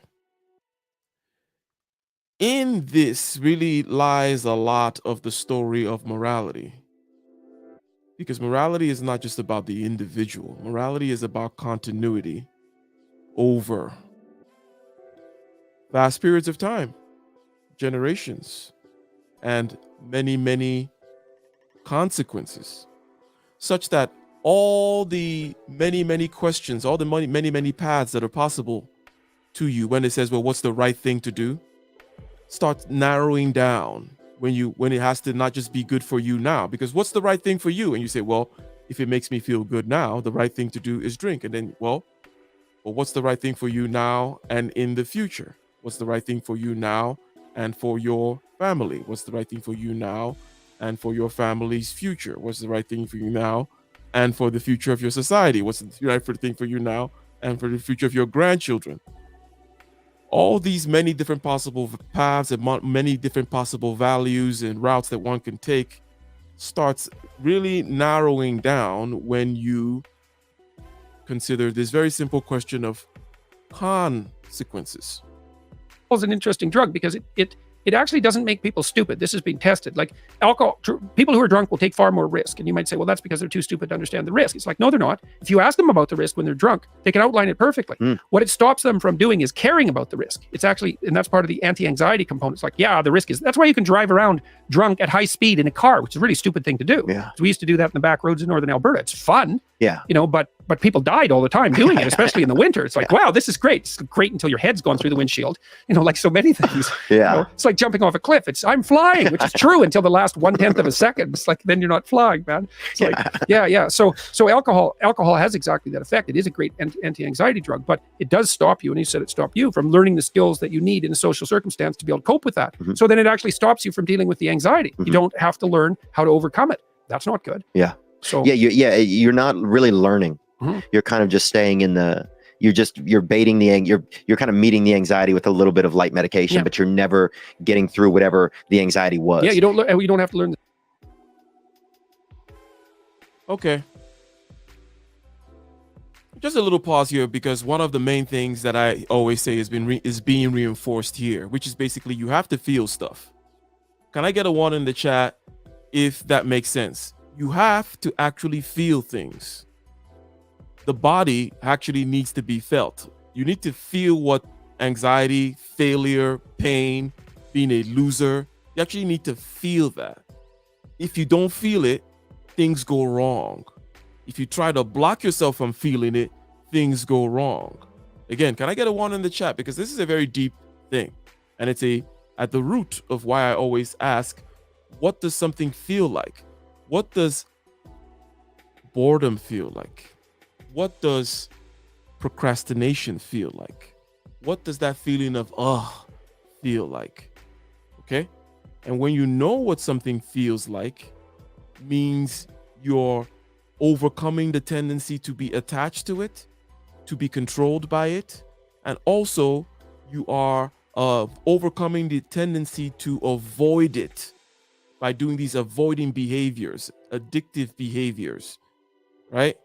[SPEAKER 2] In this really lies a lot of the story of morality. Because morality is not just about the individual. Morality is about continuity over vast periods of time, generations, and many, many consequences, such that all the many, many questions, all the many, many paths that are possible to you when it says, well, what's the right thing to do, starts narrowing down when it has to not just be good for you now. Because what's the right thing for you? And you say, well, if it makes me feel good now, the right thing to do is drink. And then, well, what's the right thing for you now and in the future? What's the right thing for you now and for your family? What's the right thing for you now and for your family's future? What's the right thing for you now and for the future of your society? What's the right thing for you now and for the future of your grandchildren? All these many different possible paths and many different possible values and routes that one can take starts really narrowing down when you consider this very simple question of consequences.
[SPEAKER 4] Is an interesting drug because it actually doesn't make people stupid. This has been tested. Like alcohol, people who are drunk will take far more risk. And you might say, well, that's because they're too stupid to understand the risk. It's like, no, they're not. If you ask them about the risk when they're drunk, they can outline it perfectly. What it stops them from doing is caring about the risk. It's actually, and that's part of the anti-anxiety component. It's like, yeah, the risk is, that's why you can drive around drunk at high speed in a car, which is a really stupid thing to do.
[SPEAKER 5] Yeah.
[SPEAKER 4] So we used to do that in the back roads in northern Alberta. It's fun.
[SPEAKER 5] Yeah.
[SPEAKER 4] But people died all the time doing it, especially in the winter. It's like, wow, this is great. It's great until your head's gone through the windshield, like so many things.
[SPEAKER 5] Yeah.
[SPEAKER 4] It's like jumping off a cliff. I'm flying, which is true until the last 1/10 of a second. It's like, then you're not flying, man. It's like, yeah. So alcohol has exactly that effect. It is a great anti-anxiety drug, but it does stop you. And you said it stopped you from learning the skills that you need in a social circumstance to be able to cope with that. So then it actually stops you from dealing with the anxiety. You don't have to learn how to overcome it. That's not good.
[SPEAKER 5] Yeah.
[SPEAKER 4] So
[SPEAKER 5] you're not really learning. You're kind of just staying in the, you're baiting you're kind of meeting the anxiety with a little bit of light medication, but you're never getting through whatever the anxiety was.
[SPEAKER 4] Yeah, you don't have to learn.
[SPEAKER 2] Okay. Just a little pause here, because one of the main things that I always say is being reinforced here, which is basically you have to feel stuff. Can I get a 1 in the chat if that makes sense? You have to actually feel things. The body actually needs to be felt. You need to feel what anxiety, failure, pain, being a loser, you actually need to feel that. If you don't feel it, things go wrong. If you try to block yourself from feeling it, things go wrong. Again, can I get a 1 in the chat? Because this is a very deep thing. And it's at the root of why I always ask, what does something feel like? What does boredom feel like? What does procrastination feel like? What does that feeling of feel like? Okay? And when you know what something feels like, means you're overcoming the tendency to be attached to it, to be controlled by it, and also you are overcoming the tendency to avoid it by doing these avoiding behaviors, addictive behaviors, right?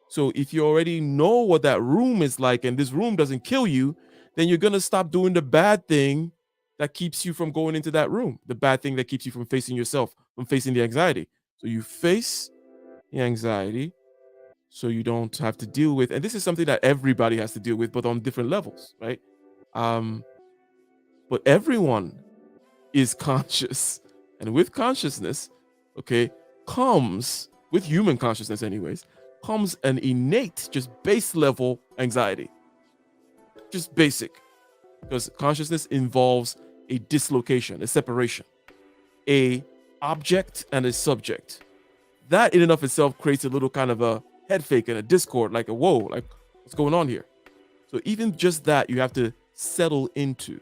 [SPEAKER 2] So if you already know what that room is like and this room doesn't kill you, then you're going to stop doing the bad thing that keeps you from going into that room, the bad thing that keeps you from facing yourself, from facing the anxiety. So you face the anxiety so you don't have to deal with, and this is something that everybody has to deal with, but on different levels, right? But everyone is conscious, and with consciousness, okay, comes, with human consciousness anyways, comes an innate, just base level anxiety. Just basic. Because consciousness involves a dislocation, a separation, a object and a subject. That in and of itself creates a little kind of a head fake and a discord, like a whoa, like what's going on here? So even just that you have to settle into,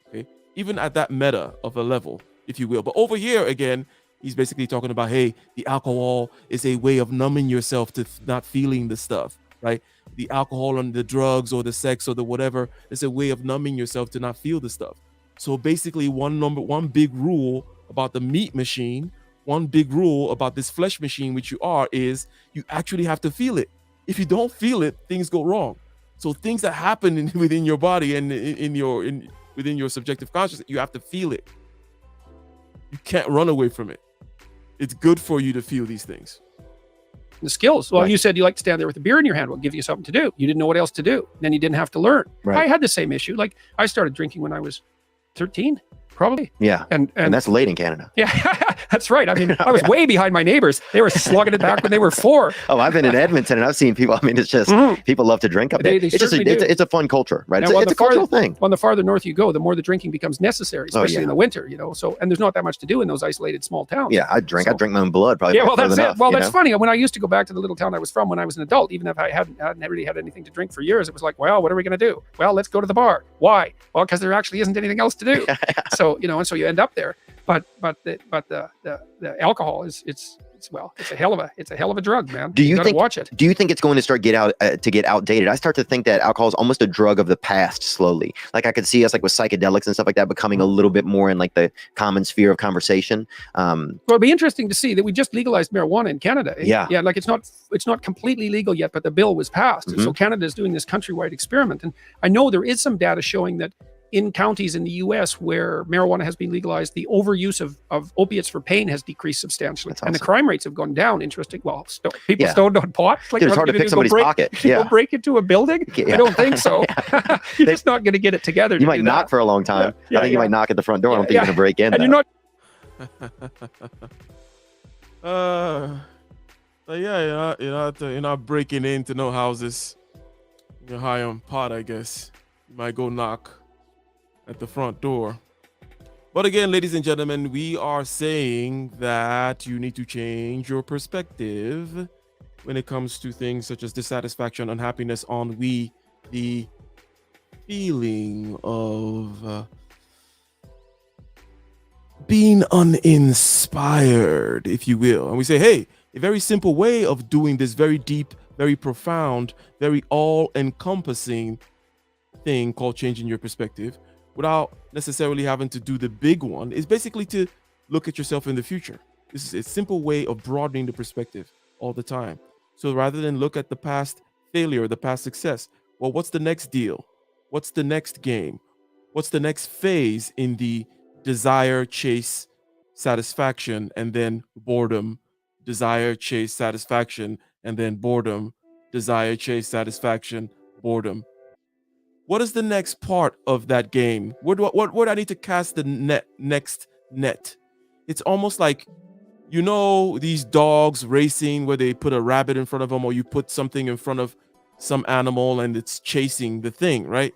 [SPEAKER 2] okay? Even at that meta of a level, if you will. But over here again, he's basically talking about, hey, the alcohol is a way of numbing yourself to not feeling the stuff, right? The alcohol and the drugs or the sex or the whatever is a way of numbing yourself to not feel the stuff. So basically one big rule about the meat machine one big rule about this flesh machine, which you are, is you actually have to feel it. If you don't feel it, things go wrong. So things that happen within your body and within your subjective consciousness, you have to feel it. You can't run away from it. It's good for you to feel these things.
[SPEAKER 4] The skills. Well,
[SPEAKER 5] Right.
[SPEAKER 4] you said you like to stand there with a beer in your hand. We'll give you something to do. You didn't know what else to do. Then you didn't have to learn.
[SPEAKER 5] Right.
[SPEAKER 4] I had the same issue. Like I started drinking when I was 13, probably.
[SPEAKER 5] Yeah.
[SPEAKER 4] And
[SPEAKER 5] And that's late in Canada.
[SPEAKER 4] yeah, that's right. I mean, I was way behind my neighbors. They were slugging it back when they were 4.
[SPEAKER 5] Oh, I've been in Edmonton and I've seen people. I mean, it's just people love to drink up there.
[SPEAKER 4] They
[SPEAKER 5] It's just
[SPEAKER 4] certainly do.
[SPEAKER 5] it's a fun culture, right?
[SPEAKER 4] Now,
[SPEAKER 5] It's
[SPEAKER 4] on
[SPEAKER 5] it's
[SPEAKER 4] the
[SPEAKER 5] a cultural thing.
[SPEAKER 4] Well, the farther north you go, the more the drinking becomes necessary, especially
[SPEAKER 5] yeah.
[SPEAKER 4] in the winter, you know. So, and there's not that much to do in those isolated small towns.
[SPEAKER 5] Yeah, I drink
[SPEAKER 4] So-
[SPEAKER 5] my own blood probably.
[SPEAKER 4] Yeah, well, that's
[SPEAKER 5] enough,
[SPEAKER 4] it. Well,
[SPEAKER 5] you
[SPEAKER 4] that's
[SPEAKER 5] know?
[SPEAKER 4] funny. When I used to go back to the little town I was from when I was an adult, even if I hadn't really had anything to drink for years, it was like, well, what are we going to do? Well, let's go to the bar. Why? Well, because there actually isn't anything else to do. So, you know, and so you end up there. But the alcohol it's a hell of a drug, man.
[SPEAKER 5] Do you
[SPEAKER 4] gotta
[SPEAKER 5] think-
[SPEAKER 4] watch it?
[SPEAKER 5] Do you think it's going to start get outdated? I start to think that alcohol is almost a drug of the past slowly. Like I could see us like with psychedelics and stuff like that becoming a little bit more in like the common sphere of conversation.
[SPEAKER 4] Well, it'd be interesting to see that we just legalized marijuana in Canada.
[SPEAKER 5] Yeah.
[SPEAKER 4] Yeah, like it's not completely legal yet, but the bill was passed.
[SPEAKER 5] Mm-hmm.
[SPEAKER 4] So Canada is doing this countrywide experiment. And I know there is some data showing that in counties in the US where marijuana has been legalized, the overuse of opiates for pain has decreased substantially.
[SPEAKER 5] That's
[SPEAKER 4] And the
[SPEAKER 5] awesome.
[SPEAKER 4] crime rates have gone down. Interesting. Well, people
[SPEAKER 5] Yeah.
[SPEAKER 4] stoned on pot. Like,
[SPEAKER 5] Dude, it's
[SPEAKER 4] what
[SPEAKER 5] hard
[SPEAKER 4] are
[SPEAKER 5] to
[SPEAKER 4] you
[SPEAKER 5] pick
[SPEAKER 4] gonna do,
[SPEAKER 5] somebody's
[SPEAKER 4] go break-
[SPEAKER 5] pocket.
[SPEAKER 4] you
[SPEAKER 5] Yeah.
[SPEAKER 4] go break into a building?
[SPEAKER 5] Yeah.
[SPEAKER 4] I don't think so. You're just not going to get it together.
[SPEAKER 5] You
[SPEAKER 4] to
[SPEAKER 5] might
[SPEAKER 4] do
[SPEAKER 5] knock
[SPEAKER 4] that.
[SPEAKER 5] for a long time.
[SPEAKER 4] Yeah,
[SPEAKER 5] I think you
[SPEAKER 4] yeah.
[SPEAKER 5] might knock at the front door. I don't
[SPEAKER 4] Yeah,
[SPEAKER 5] think you're going to break in.
[SPEAKER 4] And
[SPEAKER 5] though.
[SPEAKER 4] you're not
[SPEAKER 2] You're not breaking into no houses. You're high on pot, I guess. You might go knock at the front door. But again, ladies and gentlemen, we are saying that you need to change your perspective when it comes to things such as dissatisfaction, unhappiness, ennui, the feeling of being uninspired, if you will. And we say, hey, a very simple way of doing this very deep, very profound, very all-encompassing thing called changing your perspective without necessarily having to do the big one is basically to look at yourself in the future. This is a simple way of broadening the perspective all the time. So rather than look at the past failure, the past success, well, what's the next deal? What's the next game? What's the next phase in the desire, chase, satisfaction, and then boredom, desire, chase, satisfaction, and then boredom, desire, chase, satisfaction, boredom. What is the next part of that game? What do I need to cast the next net? It's almost like, you know, these dogs racing where they put a rabbit in front of them, or you put something in front of some animal and it's chasing the thing, right?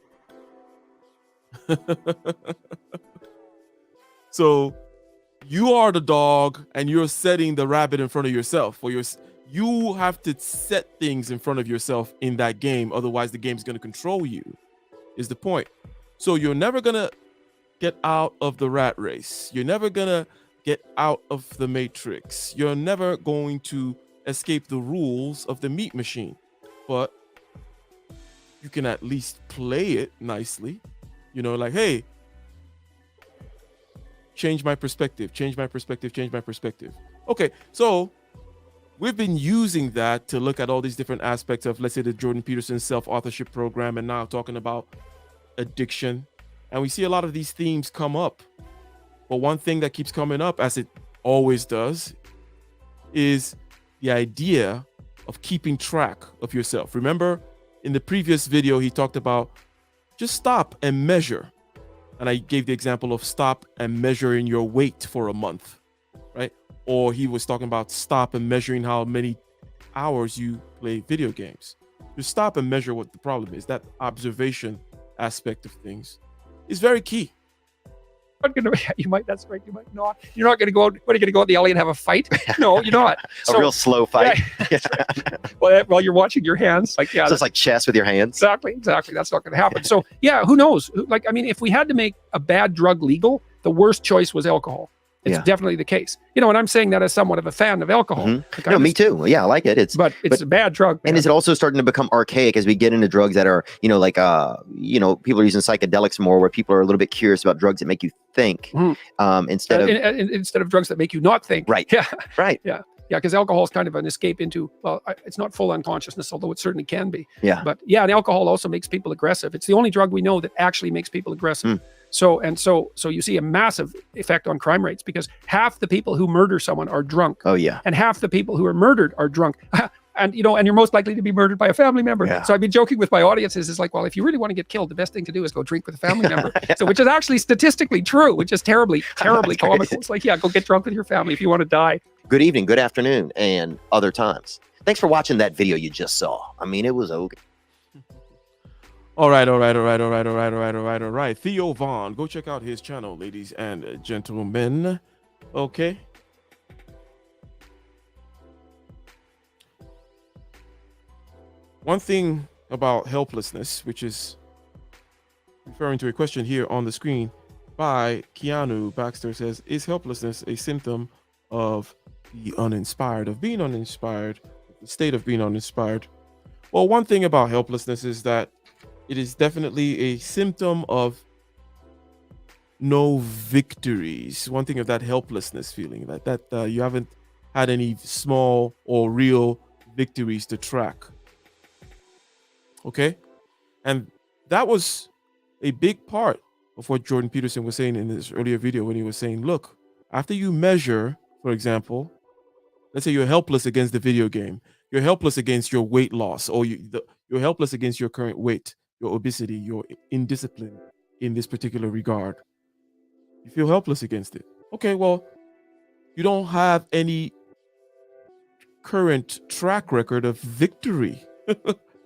[SPEAKER 2] So you are the dog and you're setting the rabbit in front of yourself. You have to set things in front of yourself in that game. Otherwise, the game's going to control you, is the point. So you're never going to get out of the rat race. You're never going to get out of the matrix. You're never going to escape the rules of the meat machine. But you can at least play it nicely. You know, like, hey, change my perspective, change my perspective, change my perspective. Okay, so we've been using that to look at all these different aspects of, let's say, the Jordan Peterson self-authorship program, and now talking about addiction. And we see a lot of these themes come up. But one thing that keeps coming up, as it always does, is the idea of keeping track of yourself. Remember, in the previous video, he talked about just stop and measure. And I gave the example of stop and measuring your weight for a month, right? Or he was talking about stop and measuring how many hours you play video games. Just stop and measure what the problem is. That observation aspect of things is very key.
[SPEAKER 4] You might. That's right. You might not. You're not going to go out. What, are you going to go out in the alley and have a fight? No, you're not.
[SPEAKER 5] A real slow fight.
[SPEAKER 4] Yeah. Well, you're watching your hands. Like, yeah,
[SPEAKER 5] So it's like chess with your hands.
[SPEAKER 4] exactly. That's not going to happen. So, yeah, who knows? Like, I mean, if we had to make a bad drug legal, the worst choice was alcohol. It's
[SPEAKER 5] Yeah.
[SPEAKER 4] definitely the case. You know, and I'm saying that as somewhat of a fan of alcohol. Like,
[SPEAKER 5] No, me too. Yeah, I like it.
[SPEAKER 4] But it's a bad drug, man.
[SPEAKER 5] And is it also starting to become archaic as we get into drugs that are, you know, like, you know, people are using psychedelics more, where people are a little bit curious about drugs that make you think, instead of
[SPEAKER 4] drugs that make you not think.
[SPEAKER 5] Right.
[SPEAKER 4] Yeah.
[SPEAKER 5] Right.
[SPEAKER 4] Yeah. Yeah, because alcohol is kind of an escape into, well, it's not full unconsciousness, although it certainly can be.
[SPEAKER 5] Yeah.
[SPEAKER 4] But yeah, and alcohol also makes people aggressive. It's the only drug we know that actually makes people aggressive. So you see a massive effect on crime rates, because half the people who murder someone are drunk.
[SPEAKER 5] Oh yeah.
[SPEAKER 4] And half the people who are murdered are drunk. And you know, and you're most likely to be murdered by a family member.
[SPEAKER 5] Yeah.
[SPEAKER 4] So I've been joking with my audiences, is like, well, if you really want to get killed, the best thing to do is go drink with a family member. So, which is actually statistically true, which is terribly comical. It's like, yeah, go get drunk with your family if you want to die.
[SPEAKER 5] Good evening, good afternoon, and other times. Thanks for watching that video you just saw. I mean, it was okay.
[SPEAKER 2] All right. Theo Vaughn, go check out his channel, ladies and gentlemen. Okay. One thing about helplessness, which is referring to a question here on the screen by Keanu Baxter, says, is helplessness a symptom of the uninspired, of being uninspired, the state of being uninspired? Well, one thing about helplessness is that it is definitely a symptom of no victories. One thing of that helplessness feeling, that you haven't had any small or real victories to track. Okay? And that was a big part of what Jordan Peterson was saying in this earlier video, when he was saying, look, after you measure, for example, let's say you're helpless against the video game, you're helpless against your weight loss, or you're helpless against your current weight, your obesity, your indiscipline in this particular regard. You feel helpless against it. Okay, well, you don't have any current track record of victory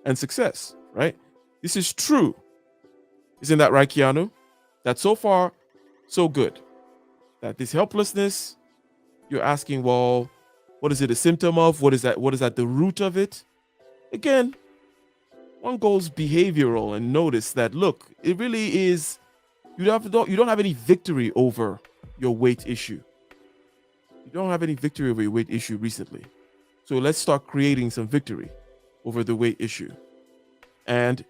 [SPEAKER 2] and success, right? This is true. Isn't that right, Keanu? That so far, so good. That this helplessness, you're asking, well, what is it a symptom of? What is that? What is that the root of it? Again, one goes behavioral and notice that, look, it really is, you don't have any victory over your weight issue. You don't have any victory over your weight issue recently. So let's start creating some victory over the weight issue. And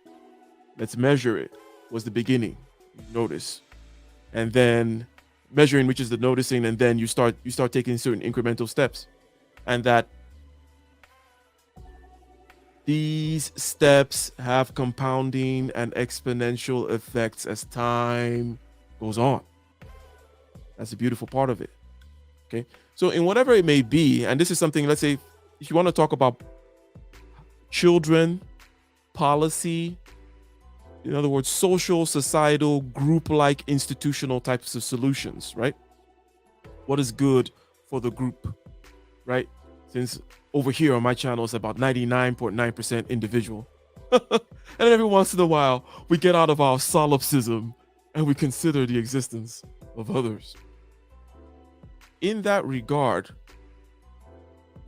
[SPEAKER 2] let's measure it, was the beginning. Notice. And then measuring, which is the noticing, and then you start taking certain incremental steps. And that these steps have compounding and exponential effects as time goes on. That's the beautiful part of it. Okay. So in whatever it may be, and this is something, let's say, if you want to talk about children, policy, in other words, social, societal, group-like, institutional types of solutions, right? What is good for the group, right? Since over here on my channel, it's about 99.9% individual. And every once in a while, we get out of our solipsism and we consider the existence of others. In that regard,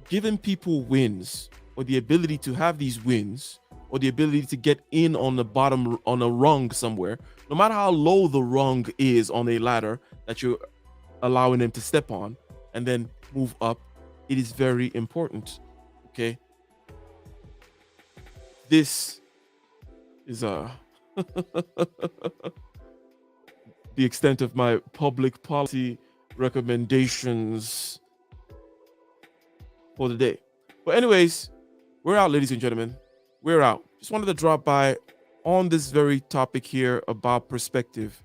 [SPEAKER 2] giving people wins, or the ability to have these wins, or the ability to get in on the bottom, on a rung somewhere, no matter how low the rung is on a ladder that you're allowing them to step on and then move up, it is very important. Okay. This is the extent of my public policy recommendations for the day. But anyways, we're out, ladies and gentlemen. We're out. Just wanted to drop by on this very topic here about perspective,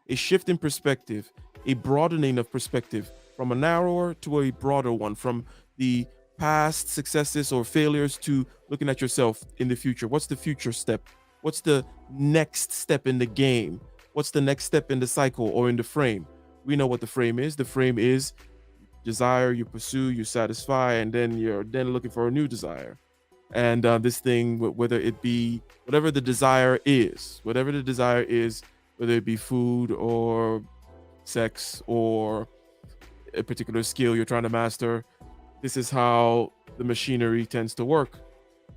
[SPEAKER 2] a shift in perspective, a broadening of perspective from a narrower to a broader one, from the past successes or failures to looking at yourself in the future. What's the future step? What's the next step in the game? What's the next step in the cycle or in the frame? We know what the frame is. The frame is desire, you pursue, you satisfy, and then you're looking for a new desire. And this thing, whether it be whatever the desire is, whether it be food or sex or a particular skill you're trying to master, this is how the machinery tends to work.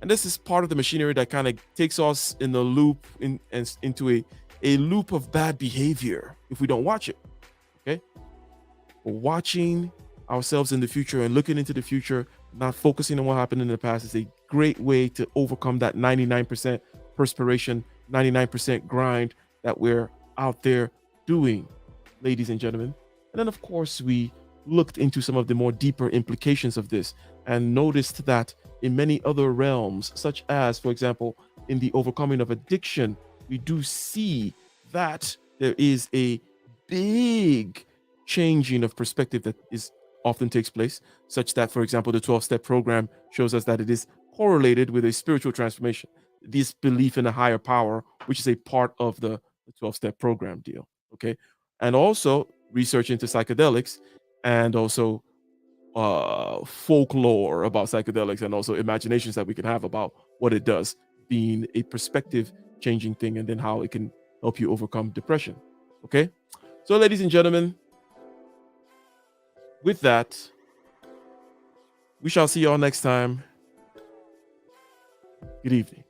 [SPEAKER 2] And this is part of the machinery that kind of takes us in the loop, into a loop of bad behavior if we don't watch it. Okay. But watching ourselves in the future and looking into the future, not focusing on what happened in the past, is a great way to overcome that 99% perspiration, 99% grind that we're out there doing, ladies and gentlemen. And then, of course, we looked into some of the more deeper implications of this and noticed that in many other realms, such as, for example, in the overcoming of addiction, we do see that there is a big changing of perspective that is often takes place, such that, for example, the 12-step program shows us that it is correlated with a spiritual transformation, this belief in a higher power, which is a part of the 12-step program deal. Okay. And also research into psychedelics, and also folklore about psychedelics, and also imaginations that we can have about what it does, being a perspective changing thing, and then how it can help you overcome depression. Okay. So, ladies and gentlemen, with that, we shall see y'all next time. Good evening.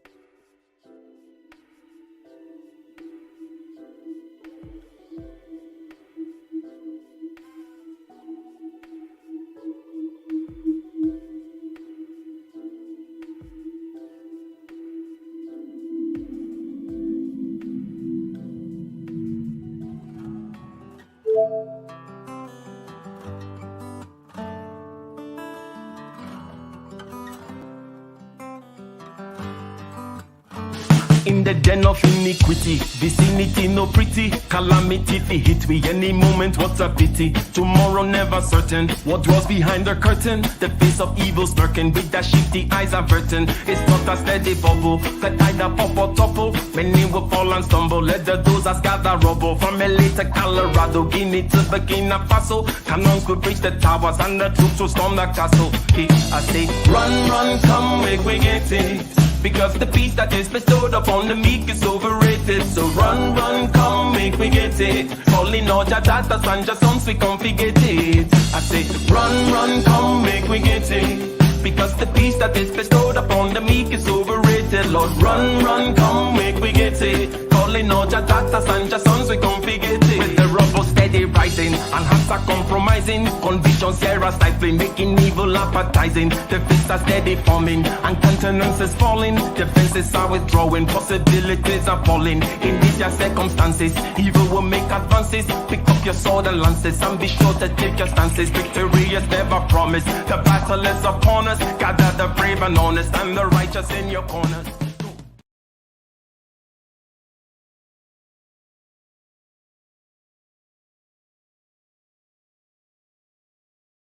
[SPEAKER 1] In the den of iniquity, vicinity no pretty, calamity fi hit we any moment, what a pity. Tomorrow never certain, what dwells behind the curtain, the face of evil smirking with that shifty eyes averting. It's not a steady bubble, that either pop or topple, many will fall and stumble, let the dozers gather rubble. From LA to Colorado, Guinea to Burkina Faso, cannons could breach the towers and the troops will storm the castle. I say, run, run, come, make we get it. Because the peace that is bestowed upon the meek is overrated. So run, run, come, make we get it. Calling all your daughters and your sons, we come forget it. I say, run, run, come, make we get it. Because the peace that is bestowed upon the meek is overrated. Lord, run, run, come, make we get it. Calling all your daughters and your sons, we come forget it. With the rubble steady rising, and hearts are compromising. Convictions here are stifling, making evil appetizing. The fists are steady forming, and countenance is falling. Defenses are withdrawing, possibilities are falling. In these your circumstances, evil will make advances. Pick up your sword and lances, and be sure to take your stances. Victory is never promised, the battle is upon us. Gather the brave and honest, and the righteous in your corners.